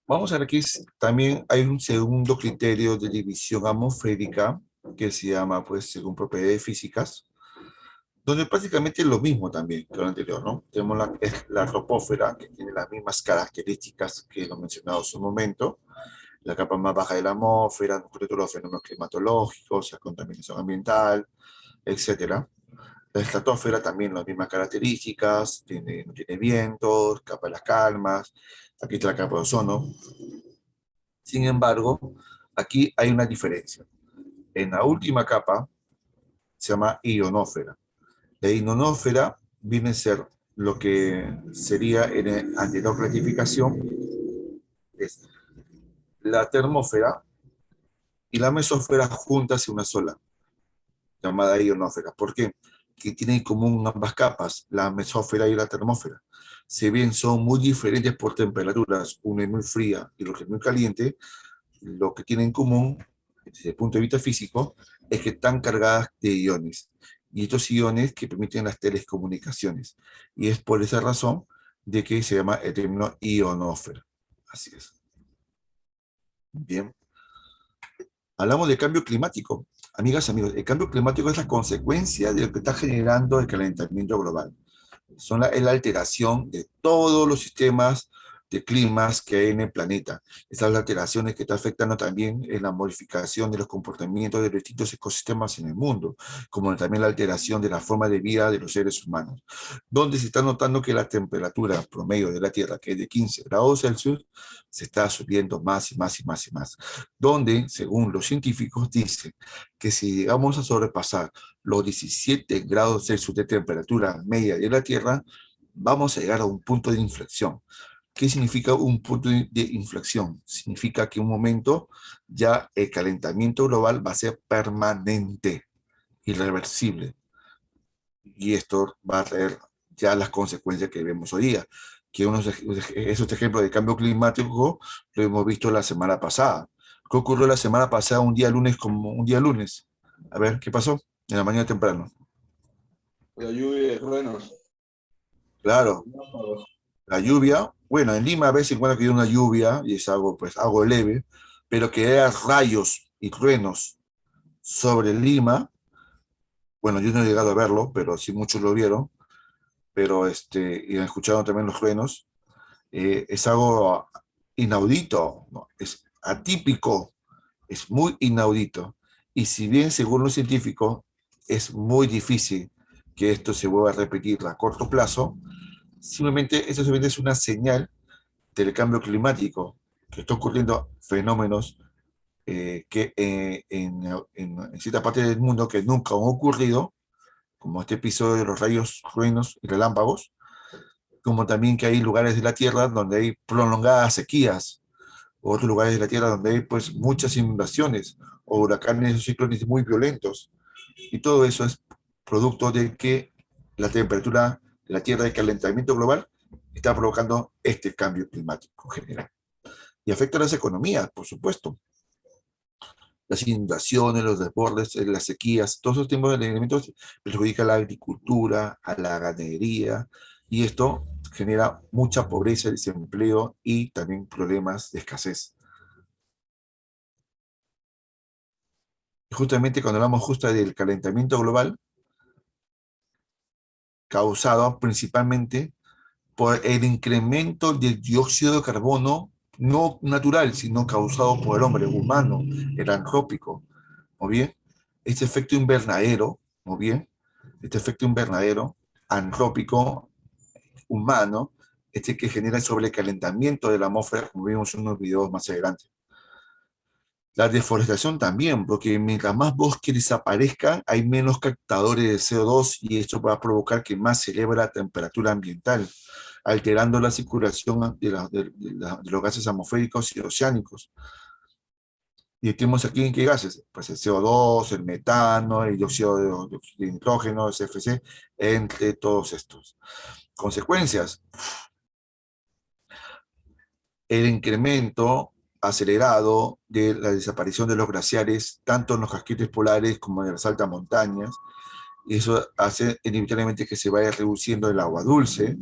Vamos a ver aquí, también hay un segundo criterio de división atmosférica que se llama, pues, según propiedades físicas, donde prácticamente es lo mismo también que lo anterior, ¿no? Tenemos la troposfera, que tiene las mismas características que lo mencionado hace un momento, la capa más baja de la atmósfera, todos los fenómenos climatológicos, la contaminación ambiental, etcétera. La estratosfera también las mismas características, no tiene vientos, capa de las calmas, aquí está la capa de ozono. Sin embargo, aquí hay una diferencia. En la última capa se llama ionosfera. La ionosfera viene a ser lo que sería en la anterior clasificación, es la termósfera y la mesósfera juntas en una sola, llamada ionosfera. ¿Por qué? Que tienen en común ambas capas, la mesósfera y la termósfera. Si bien son muy diferentes por temperaturas, una es muy fría y la otra es muy caliente, lo que tienen en común, desde el punto de vista físico, es que están cargadas de iones. Y estos iones que permiten las telecomunicaciones. Y es por esa razón de que se llama el término ionosfera. Así es. Bien. Hablamos de cambio climático. Amigas, amigos, el cambio climático es la consecuencia de lo que está generando el calentamiento global. Es la alteración de todos los sistemas de climas que hay en el planeta. Estas alteraciones que están afectando también en la modificación de los comportamientos de los distintos ecosistemas en el mundo, como también la alteración de la forma de vida de los seres humanos, donde se está notando que la temperatura promedio de la Tierra, que es de 15 grados Celsius, se está subiendo más y más y más y más, donde, según los científicos, dicen que si llegamos a sobrepasar los 17 grados Celsius de temperatura media de la Tierra, vamos a llegar a un punto de inflexión. ¿Qué significa un punto de inflexión? Significa que en un momento ya el calentamiento global va a ser permanente, irreversible. Y esto va a traer ya las consecuencias que vemos hoy día. Que esos ejemplos de cambio climático lo hemos visto la semana pasada. ¿Qué ocurrió la semana pasada, un día lunes como un día lunes? A ver, ¿qué pasó? En la mañana temprano. La lluvia de truenos. Claro, la lluvia, bueno, en Lima a veces encuentro que hay una lluvia, y es algo, pues, algo leve, pero que haya rayos y truenos sobre Lima, bueno, yo no he llegado a verlo, pero sí muchos lo vieron, pero y han escuchado también los truenos, es algo inaudito, ¿no? Es atípico, es muy inaudito, y si bien según los científicos es muy difícil que esto se vuelva a repetir a corto plazo, simplemente eso simplemente es una señal del cambio climático, que está ocurriendo fenómenos que en cierta parte del mundo que nunca han ocurrido, como este episodio de los rayos, truenos y relámpagos, como también que hay lugares de la Tierra donde hay prolongadas sequías, o otros lugares de la Tierra donde hay, pues, muchas inundaciones, o huracanes o ciclones muy violentos. Y todo eso es producto de que la temperatura de la Tierra, el calentamiento global, está provocando este cambio climático general. Y afecta a las economías, por supuesto. Las inundaciones, los desbordes, las sequías, todos esos tipos de elementos perjudican a la agricultura, a la ganadería, y esto genera mucha pobreza, desempleo y también problemas de escasez. Y justamente cuando hablamos justo del calentamiento global, causado principalmente por el incremento del dióxido de carbono, no natural, sino causado por el hombre humano, el antrópico. ¿Muy bien? Este efecto invernadero, ¿muy bien? Este efecto invernadero antrópico humano, este que genera el sobrecalentamiento de la atmósfera, como vimos en unos videos más adelante. La deforestación también, porque mientras más bosques desaparezcan, hay menos captadores de CO2 y esto va a provocar que más se eleve la temperatura ambiental, alterando la circulación de los gases atmosféricos y oceánicos. Y tenemos aquí en qué gases, pues el CO2, el metano, el dióxido de nitrógeno, el CFC, entre todos estos. Consecuencias: el incremento acelerado de la desaparición de los glaciares, tanto en los casquetes polares como en las altas montañas, y eso hace inevitablemente que se vaya reduciendo el agua dulce,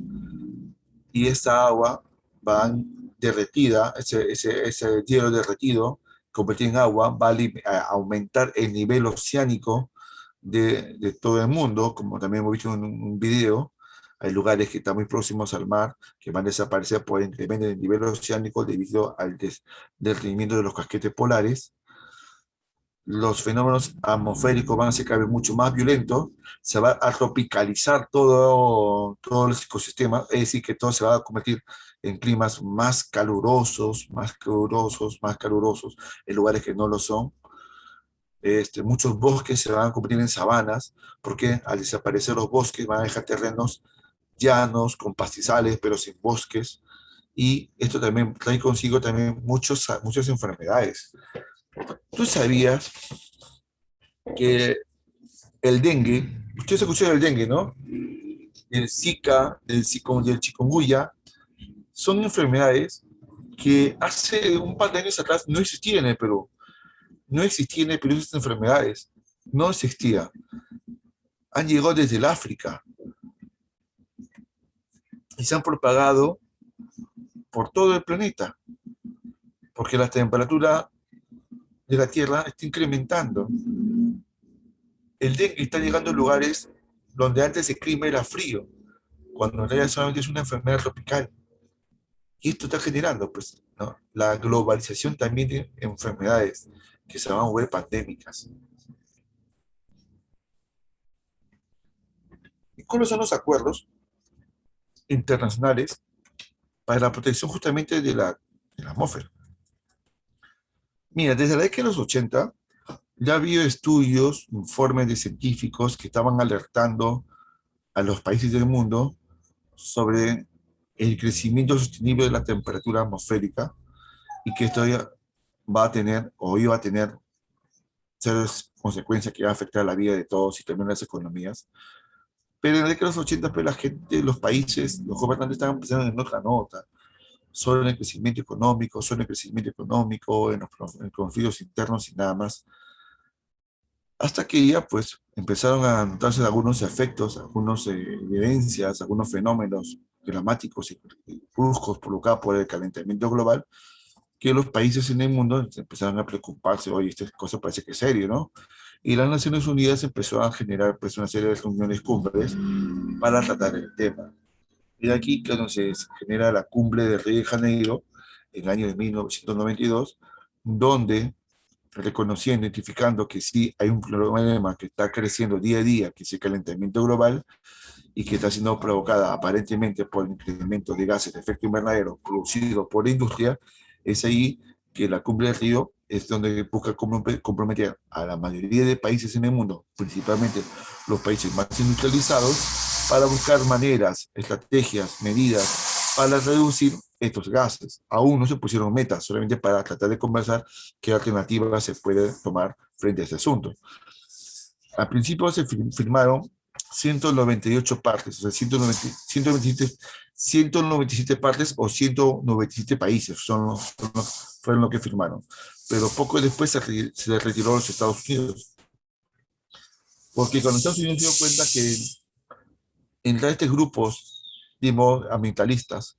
y esta agua va derretida, ese hielo derretido, convertido en agua, va a aumentar el nivel oceánico de todo el mundo, como también hemos visto en un video. Hay lugares que están muy próximos al mar que van a desaparecer por el incremento del nivel oceánico debido al derretimiento de los casquetes polares. Los fenómenos atmosféricos van a ser cada vez mucho más violentos, se va a tropicalizar todo el ecosistema, es decir, que todo se va a convertir en climas más calurosos, en lugares que no lo son. Muchos bosques se van a convertir en sabanas, porque al desaparecer los bosques van a dejar terrenos llanos, con pastizales, pero sin bosques, y esto también trae consigo también muchas enfermedades. ¿Tú sabías que el dengue, ustedes escucharon del dengue, ¿no? El Zika, del chikungunya, son enfermedades que hace un par de años atrás no existían en el Perú. No existían en el Perú estas enfermedades. No existían. Han llegado desde el África y se han propagado por todo el planeta, porque la temperatura de la Tierra está incrementando. El dengue está llegando a lugares donde antes el clima era frío, cuando en realidad solamente es una enfermedad tropical. Y esto está generando, pues, ¿no?, la globalización también de enfermedades que se van a volver pandémicas. ¿Y cuáles son los acuerdos internacionales para la protección justamente de la atmósfera? Mira, desde la década de los 80 ya ha habido estudios, informes de científicos que estaban alertando a los países del mundo sobre el crecimiento sostenible de la temperatura atmosférica y que esto ya va a tener o iba a tener serias consecuencias que va a afectar la vida de todos y también las economías. Pero en la década de los 80, pues, la gente, los países, los gobernantes estaban pensando en otra nota, solo en el crecimiento económico, en los conflictos internos y nada más. Hasta que ya, pues, empezaron a notarse algunos efectos, algunas evidencias, algunos fenómenos dramáticos y bruscos provocados por el calentamiento global, que los países en el mundo empezaron a preocuparse: oye, esta cosa parece que es serio, ¿no? Y las Naciones Unidas empezó a generar, pues, una serie de reuniones cumbres para tratar el tema. Y de aquí que se genera la cumbre de Río de Janeiro en el año de 1992, donde reconociendo, identificando que sí hay un problema que está creciendo día a día, que es el calentamiento global, y que está siendo provocada aparentemente por el incremento de gases de efecto invernadero producido por la industria, es ahí que la cumbre de Río es donde busca comprometer a la mayoría de países en el mundo, principalmente los países más industrializados, para buscar maneras, estrategias, medidas para reducir estos gases. Aún no se pusieron metas, solamente para tratar de conversar qué alternativas se puede tomar frente a este asunto. Al principio se firmaron 198 partes, o sea, 197 partes o 197 países fueron los que firmaron. Pero poco después se retiró a los Estados Unidos. Porque cuando Estados Unidos se dio cuenta que en estos grupos, digamos, ambientalistas,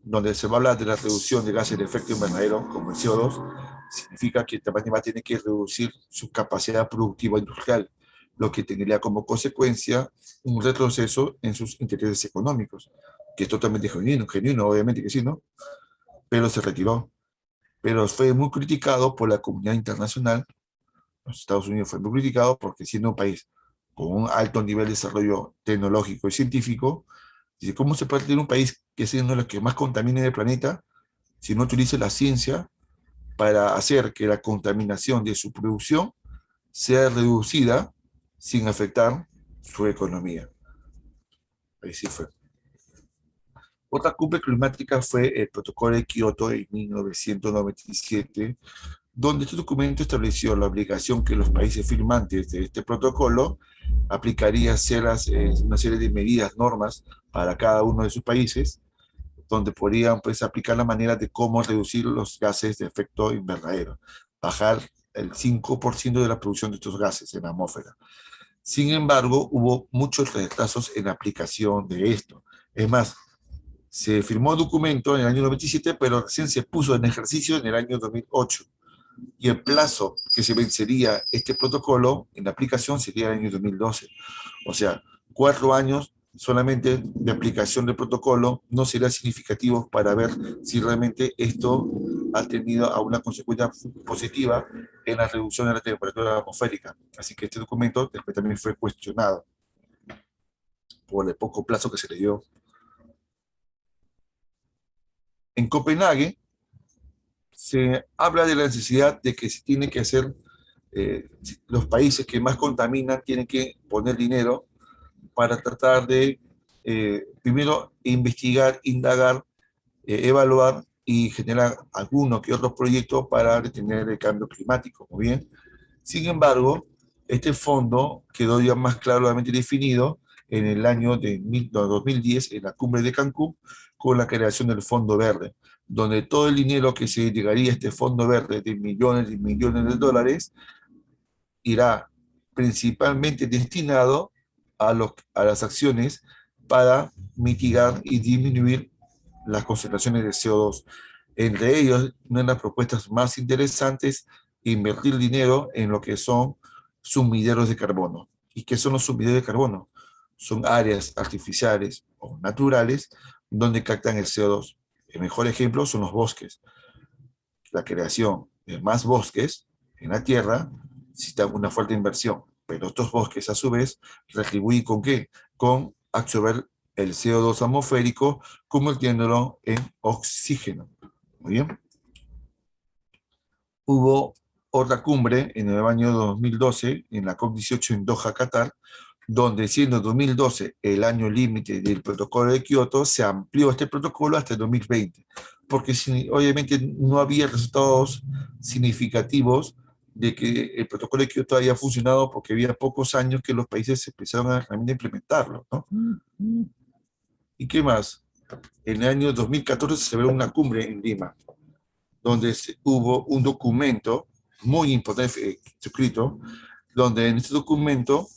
donde se va a hablar de la reducción de gases de efecto invernadero, como el CO2, significa que también va a tener que reducir su capacidad productiva industrial, lo que tendría como consecuencia un retroceso en sus intereses económicos, que es totalmente genuino, obviamente que sí, ¿no? Pero se retiró. Pero fue muy criticado por la comunidad internacional. Los Estados Unidos fue muy criticado porque siendo un país con un alto nivel de desarrollo tecnológico y científico, dice, ¿cómo se puede tener un país que es uno de los que más contamina el planeta si no utiliza la ciencia para hacer que la contaminación de su producción sea reducida sin afectar su economía? Ahí sí fue. Otra cumbre climática fue el Protocolo de Kioto en 1997, donde este documento estableció la obligación que los países firmantes de este protocolo aplicarían una serie de medidas, normas para cada uno de sus países, donde podrían pues, aplicar la manera de cómo reducir los gases de efecto invernadero, bajar el 5% de la producción de estos gases en la atmósfera. Sin embargo, hubo muchos retrasos en la aplicación de esto. Es más, se firmó el documento en el año 97, pero recién se puso en ejercicio en el año 2008. Y el plazo que se vencería este protocolo en la aplicación sería el año 2012. O sea, 4 años solamente de aplicación del protocolo no será significativo para ver si realmente esto ha tenido alguna consecuencia positiva en la reducción de la temperatura atmosférica. Así que este documento después también fue cuestionado por el poco plazo que se le dio. En Copenhague se habla de la necesidad de que se tiene que hacer, los países que más contaminan tienen que poner dinero para tratar de, primero, investigar, indagar, evaluar y generar algunos que otros proyectos para detener el cambio climático. Muy bien. Sin embargo, este fondo quedó ya más claramente definido en el año de 2010, en la cumbre de Cancún, con la creación del Fondo Verde, donde todo el dinero que se llegaría a este Fondo Verde de millones y millones de dólares irá principalmente destinado a las acciones para mitigar y disminuir las concentraciones de CO2. Entre ellos, una de las propuestas más interesantes, invertir dinero en lo que son sumideros de carbono. ¿Y qué son los sumideros de carbono? Son áreas artificiales o naturales donde captan el CO2. El mejor ejemplo son los bosques. La creación de más bosques en la Tierra necesita una fuerte inversión, pero estos bosques a su vez retribuyen ¿con qué? Con absorber el CO2 atmosférico, convirtiéndolo en oxígeno. Muy bien. Hubo otra cumbre en el año 2012, en la COP18 en Doha, Qatar, donde siendo 2012 el año límite del protocolo de Kioto, se amplió este protocolo hasta el 2020, porque obviamente no había resultados significativos de que el protocolo de Kioto haya funcionado, porque había pocos años que los países empezaron a realmente implementarlo, ¿no? ¿Y qué más? En el año 2014 se celebró una cumbre en Lima, donde hubo un documento muy importante suscrito, donde en este documento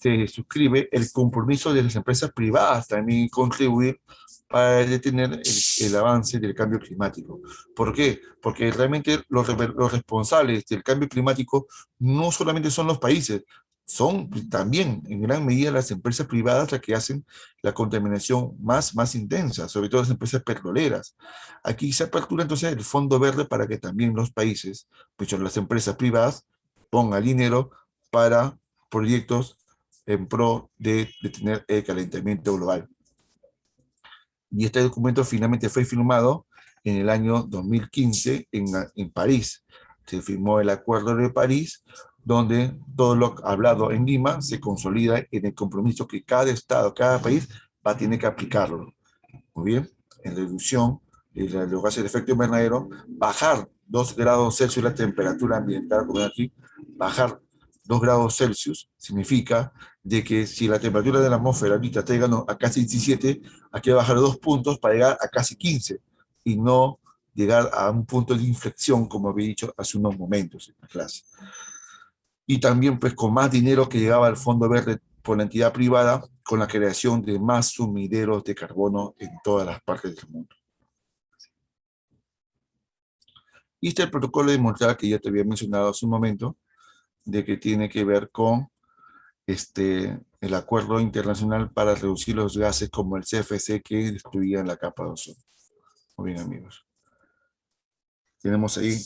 se suscribe el compromiso de las empresas privadas también contribuir para detener el avance del cambio climático. ¿Por qué? Porque realmente los responsables del cambio climático no solamente son los países, son también en gran medida las empresas privadas las que hacen la contaminación más intensa, sobre todo las empresas petroleras. Aquí se apertura entonces el Fondo Verde para que también los países, pues las empresas privadas, pongan dinero para proyectos en pro de detener el calentamiento global. Y este documento finalmente fue firmado en el año 2015 en París. Se firmó el Acuerdo de París, donde todo lo hablado en Lima se consolida en el compromiso que cada estado, cada país va a tener que aplicarlo. Muy bien, en reducción de los gases de efecto invernadero, bajar 2 grados Celsius la temperatura ambiental, como aquí, bajar 2 grados Celsius significa de que si la temperatura de la atmósfera ahorita está llegando a casi 17, hay que bajar 2 puntos para llegar a casi 15 y no llegar a un punto de inflexión, como había dicho hace unos momentos en la clase. Y también pues con más dinero que llegaba al Fondo Verde por la entidad privada, con la creación de más sumideros de carbono en todas las partes del mundo. Y este es el protocolo de Montreal que ya te había mencionado hace un momento, de que tiene que ver con el acuerdo internacional para reducir los gases como el CFC que destruían la capa de ozono. Muy bien, amigos. Tenemos ahí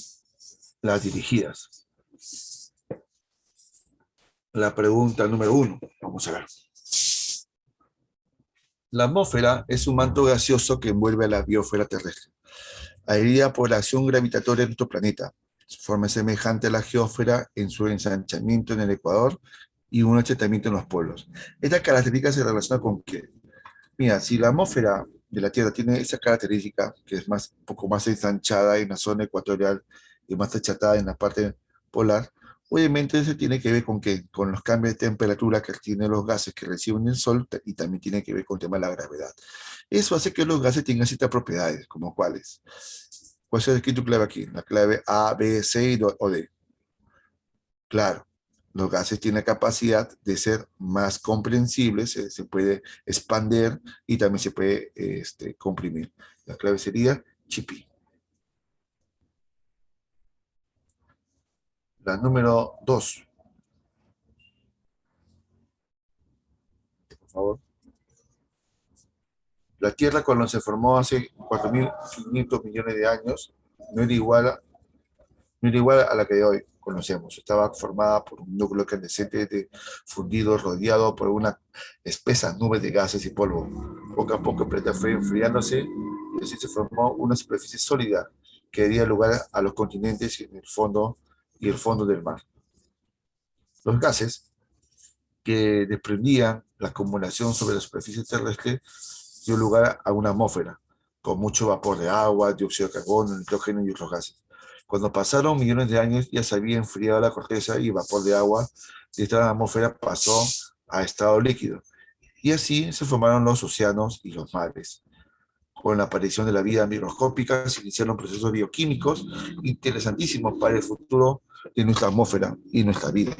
las dirigidas. La pregunta número 1. Vamos a ver. La atmósfera es un manto gaseoso que envuelve a la biosfera terrestre, adherida por la acción gravitatoria de nuestro planeta. Forma semejante a la geósfera en su ensanchamiento en el ecuador y un achatamiento en los polos. Esta característica se relaciona con que, mira, si la atmósfera de la Tierra tiene esa característica, que es un poco más ensanchada en la zona ecuatorial y más achatada en la parte polar, obviamente eso tiene que ver con qué, con los cambios de temperatura que tienen los gases que reciben el Sol y también tiene que ver con el tema de la gravedad. Eso hace que los gases tengan ciertas propiedades, como cuáles. ¿Cuál es tu clave aquí? La clave A, B, C o D. Claro, los gases tienen la capacidad de ser más comprensibles, se puede expandir y también se puede comprimir. La clave sería Chipi. La número 2. Por favor. La Tierra cuando se formó hace 4.500 millones de años no era igual a la que hoy conocemos. Estaba formada por un núcleo incandescente fundido, rodeado por una espesa nube de gases y polvo. Poco a poco el planeta fue enfriándose y así se formó una superficie sólida que daría lugar a los continentes y el fondo del mar. Los gases que desprendían la acumulación sobre la superficie terrestre dio lugar a una atmósfera, con mucho vapor de agua, dióxido de carbono, nitrógeno y otros gases. Cuando pasaron millones de años, ya se había enfriado la corteza y el vapor de agua de esta atmósfera pasó a estado líquido. Y así se formaron los océanos y los mares. Con la aparición de la vida microscópica se iniciaron procesos bioquímicos interesantísimos para el futuro de nuestra atmósfera y nuestra vida.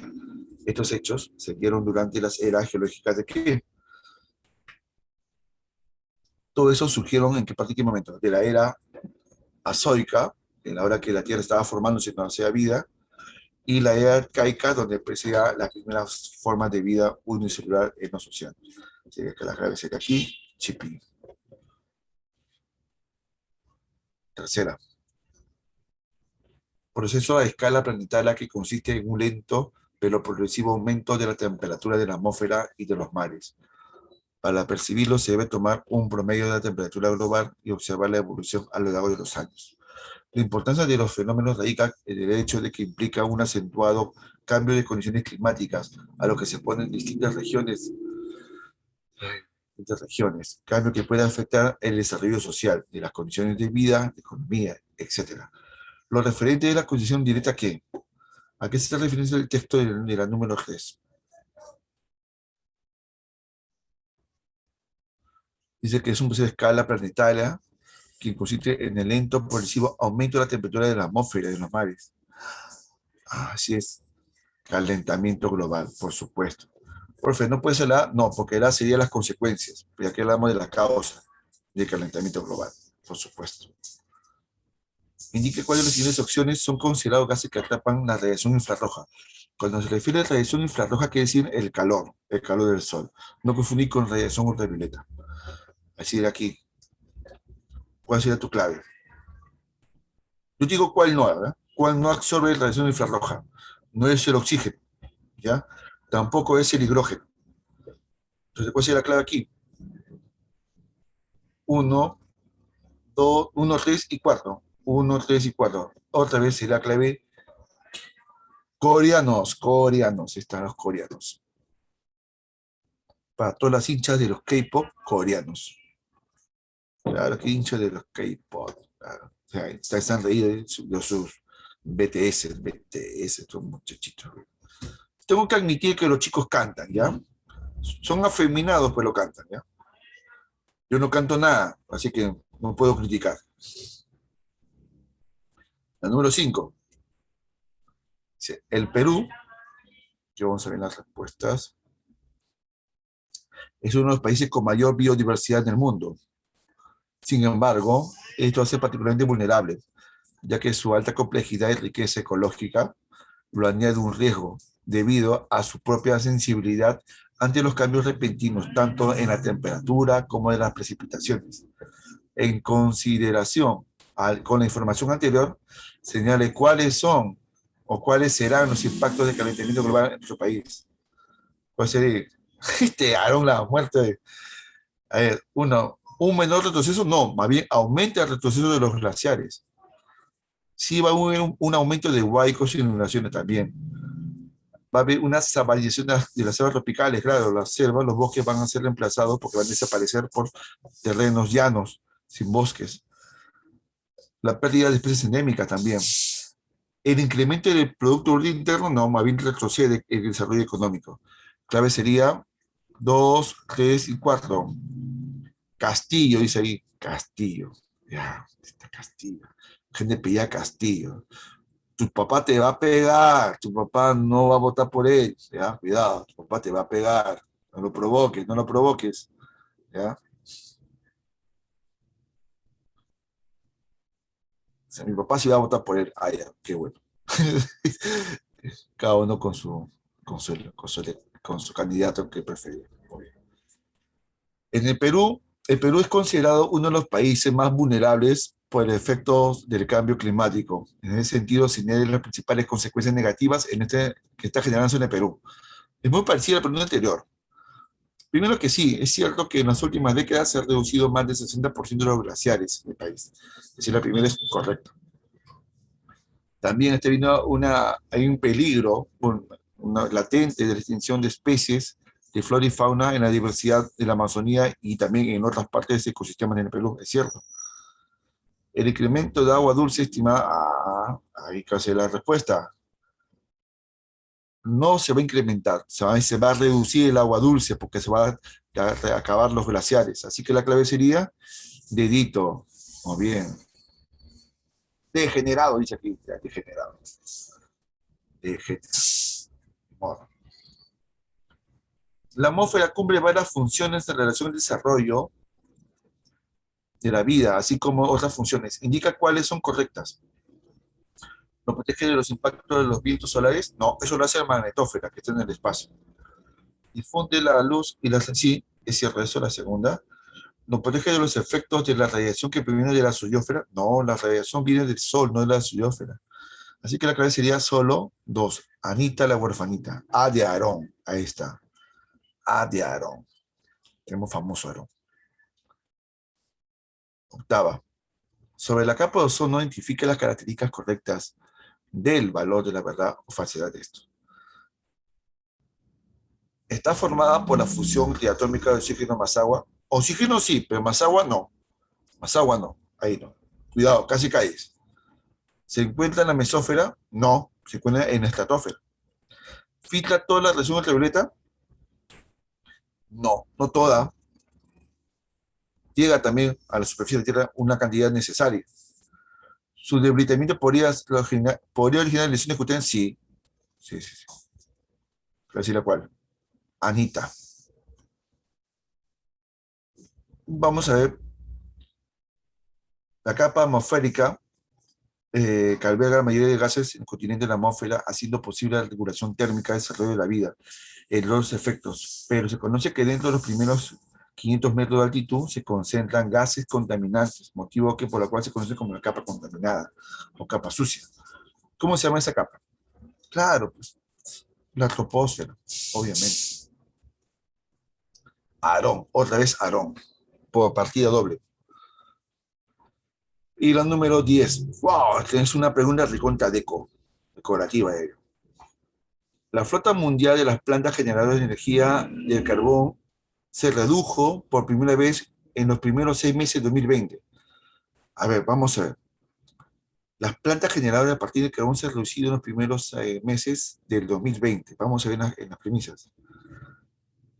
Estos hechos se dieron durante las eras geológicas de qué. Todo eso surgieron en qué momento? De la era azoica, en la hora que la Tierra estaba formándose cuando hacía vida, y la era arcaica, donde empezaba las primeras formas de vida unicelular en los océanos. Así que la clave sería aquí, Chipi. Tercera. Proceso a escala planetaria que consiste en un lento pero progresivo aumento de la temperatura de la atmósfera y de los mares. Para percibirlo se debe tomar un promedio de la temperatura global y observar la evolución a lo largo de los años. La importancia de los fenómenos radica en el hecho de que implica un acentuado cambio de condiciones climáticas a lo que se ponen distintas regiones, cambio que puede afectar el desarrollo social, de las condiciones de vida, de economía, etc. Lo referente de la condición directa que, ¿a qué se está refiriendo el texto de la número 3? Dice que es un proceso de escala planetaria que consiste en el lento, progresivo aumento de la temperatura de la atmósfera y de los mares. Así es, calentamiento global, por supuesto. Profe, ¿no puede ser la A? No, porque la A sería las consecuencias, pero aquí hablamos de la causa del calentamiento global, por supuesto. Indique cuáles de las siguientes opciones son considerados gases que atrapan la radiación infrarroja. Cuando se refiere a radiación infrarroja, quiere decir el calor del sol. No confundir con radiación ultravioleta. Así de aquí. ¿Cuál sería tu clave? Yo digo cuál no, ¿verdad? ¿Cuál no absorbe la radiación infrarroja? No es el oxígeno, ¿ya? Tampoco es el hidrógeno. Entonces, ¿cuál sería la clave aquí? 1, 2, 1, 3 y 4. 1, 3 y 4. Otra vez sería la clave coreanos. Están los coreanos. Para todas las hinchas de los K-pop coreanos. Claro, que hinchas de los K-pop. Claro. O sea, están reídos de sus BTS, estos muchachitos. Tengo que admitir que los chicos cantan, ¿ya? Son afeminados, pues lo cantan, ¿ya? Yo no canto nada, así que no puedo criticar. La número 5. El Perú, que vamos a ver las respuestas, es uno de los países con mayor biodiversidad en el mundo. Sin embargo, esto hace particularmente vulnerable, ya que su alta complejidad y riqueza ecológica lo añade un riesgo debido a su propia sensibilidad ante los cambios repentinos, tanto en la temperatura como en las precipitaciones. En consideración con la información anterior, señale cuáles son o cuáles serán los impactos del calentamiento global en nuestro país. ¿Cuál sería? Aaron, la muerte. A ver, un menor retroceso, no, más bien aumenta el retroceso de los glaciares. Sí va a haber un aumento de huaicos y inundaciones también. Va a haber una desaparición de las selvas tropicales, claro, las selvas, los bosques van a ser reemplazados porque van a desaparecer por terrenos llanos, sin bosques. La pérdida de especies endémicas también. El incremento del Producto Interno, no, más bien retrocede el desarrollo económico. Clave sería 2, 3 y 4. Castillo, dice ahí. Castillo. Ya, está Castillo. Gente pedía Castillo. Tu papá te va a pegar. Tu papá no va a votar por él. Ya, cuidado. Tu papá te va a pegar. No lo provoques, no lo provoques. Ya. O sea, mi papá sí va a votar por él. Ah, ya, qué bueno. Cada uno con su candidato que prefiere. En el Perú es considerado uno de los países más vulnerables por el efecto del cambio climático. En ese sentido, señala las principales consecuencias negativas que está generándose en el Perú. Es muy parecido al Perú anterior. Primero que sí, es cierto que en las últimas décadas se ha reducido más del 60% de los glaciares en el país. Es decir, la primera es correcta. También hay un peligro latente de la extinción de especies de flora y fauna en la diversidad de la Amazonía y también en otras partes de ecosistemas en el Perú, es cierto. El incremento de agua dulce estimada, ahí casi la respuesta, no se va a incrementar, se va a reducir el agua dulce porque se van a acabar los glaciares. Así que la clave sería dedito, muy bien. Degenerado, dice aquí, degenerado. Bueno. La atmósfera cumple varias funciones en relación al desarrollo de la vida, así como otras funciones. Indica cuáles son correctas. ¿Nos protege de los impactos de los vientos solares? No, eso lo hace la magnetósfera, que está en el espacio. Difunde la luz y sí, es cierto, eso es la segunda. ¿Nos protege de los efectos de la radiación que proviene de la soyósfera? No, la radiación viene del sol, no de la soyósfera. Así que la clave sería solo 2. Anita la huerfanita. A de Aarón. Ahí está. A de Aarón. Tenemos famoso Aarón. Octava. Sobre la capa de ozono, identifica las características correctas del valor de la verdad o falsedad de esto. Está formada por la fusión diatómica de oxígeno más agua. Oxígeno sí, pero más agua no. Más agua no. Ahí no. Cuidado, casi caes. ¿Se encuentra en la mesósfera? No, se encuentra en la estratosfera. ¿Filtra toda la radiación ultravioleta? No, no toda. Llega también a la superficie de la Tierra una cantidad necesaria. ¿Su debilitamiento podría originar lesiones cutáneas? Sí. Sí. Voy a decir la cual. Anita. Vamos a ver. La capa atmosférica que alberga la mayoría de gases en el continente de la atmósfera, haciendo posible la regulación térmica del desarrollo de la vida, entre los efectos. Pero se conoce que dentro de los primeros 500 metros de altitud se concentran gases contaminantes, motivo por la cual se conoce como la capa contaminada o capa sucia. ¿Cómo se llama esa capa? Claro, pues, la troposfera, obviamente. Aarón, otra vez Aarón, por partida doble. Y la número 10. ¡Wow! Tienes una pregunta decorativa. La flota mundial de las plantas generadoras de energía del carbón se redujo por primera vez en los primeros 6 meses de 2020. A ver, vamos a ver. Las plantas generadoras a partir del carbón se han reducido en los primeros meses del 2020. Vamos a ver en las premisas.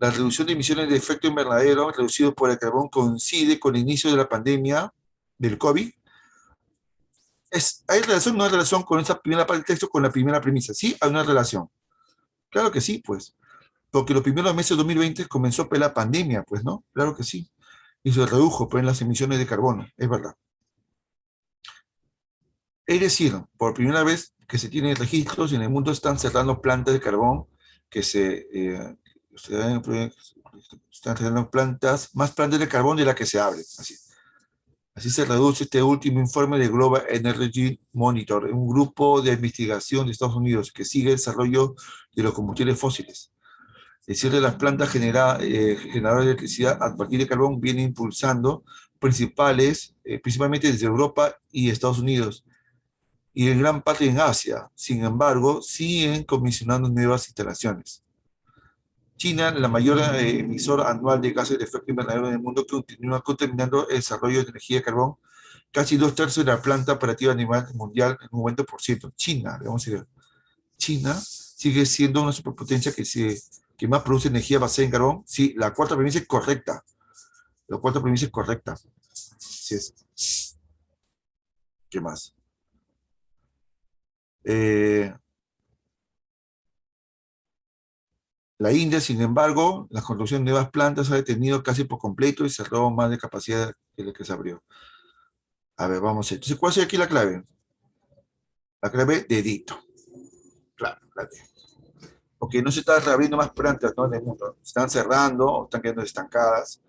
La reducción de emisiones de efecto invernadero reducido por el carbón coincide con el inicio de la pandemia del COVID. ¿Hay relación o no hay relación con esa primera parte del texto, con la primera premisa? Sí, hay una relación. Claro que sí, pues. Porque los primeros meses de 2020 comenzó pues, la pandemia, pues, ¿no? Claro que sí. Y se redujo pues, las emisiones de carbono, es verdad. Es decir, por primera vez que se tienen registros, en el mundo están cerrando plantas de carbón que están cerrando más plantas de carbón de las que se abren. Así se reduce este último informe de Global Energy Monitor, un grupo de investigación de Estados Unidos que sigue el desarrollo de los combustibles fósiles. El cierre de las plantas generadoras de electricidad a partir de carbón viene impulsando principalmente desde Europa y Estados Unidos, y en gran parte en Asia. Sin embargo, siguen comisionando nuevas instalaciones. China, la mayor emisora anual de gases de efecto invernadero en el mundo, continúa contaminando el desarrollo de energía de carbón. Casi 2/3 de la planta operativa a nivel mundial, en un 90%. China, vamos a ver. China sigue siendo una superpotencia que más produce energía basada en carbón. Sí, la cuarta premisa es correcta. La cuarta premisa es correcta. Sí es. ¿Qué más? La India, sin embargo, la construcción de nuevas plantas ha detenido casi por completo y cerró más de capacidad que la que se abrió. A ver, vamos a ver. Entonces, ¿cuál sería aquí la clave? La clave, dedito. Claro, la D. Porque no se está reabriendo más plantas, ¿no? En el mundo. Se están cerrando o están quedando estancadas.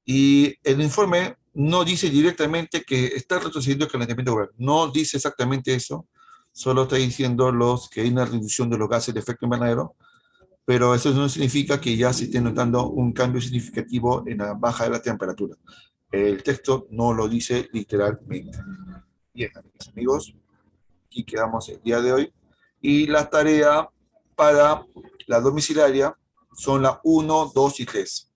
Y el informe no dice directamente que está retrocediendo el calentamiento global. No dice exactamente eso. Solo está diciendo que hay una reducción de los gases de efecto invernadero, pero eso no significa que ya se esté notando un cambio significativo en la baja de la temperatura. El texto no lo dice literalmente. Bien, amigos, aquí quedamos el día de hoy. Y la tarea para la domiciliaria son la 1, 2 y 3.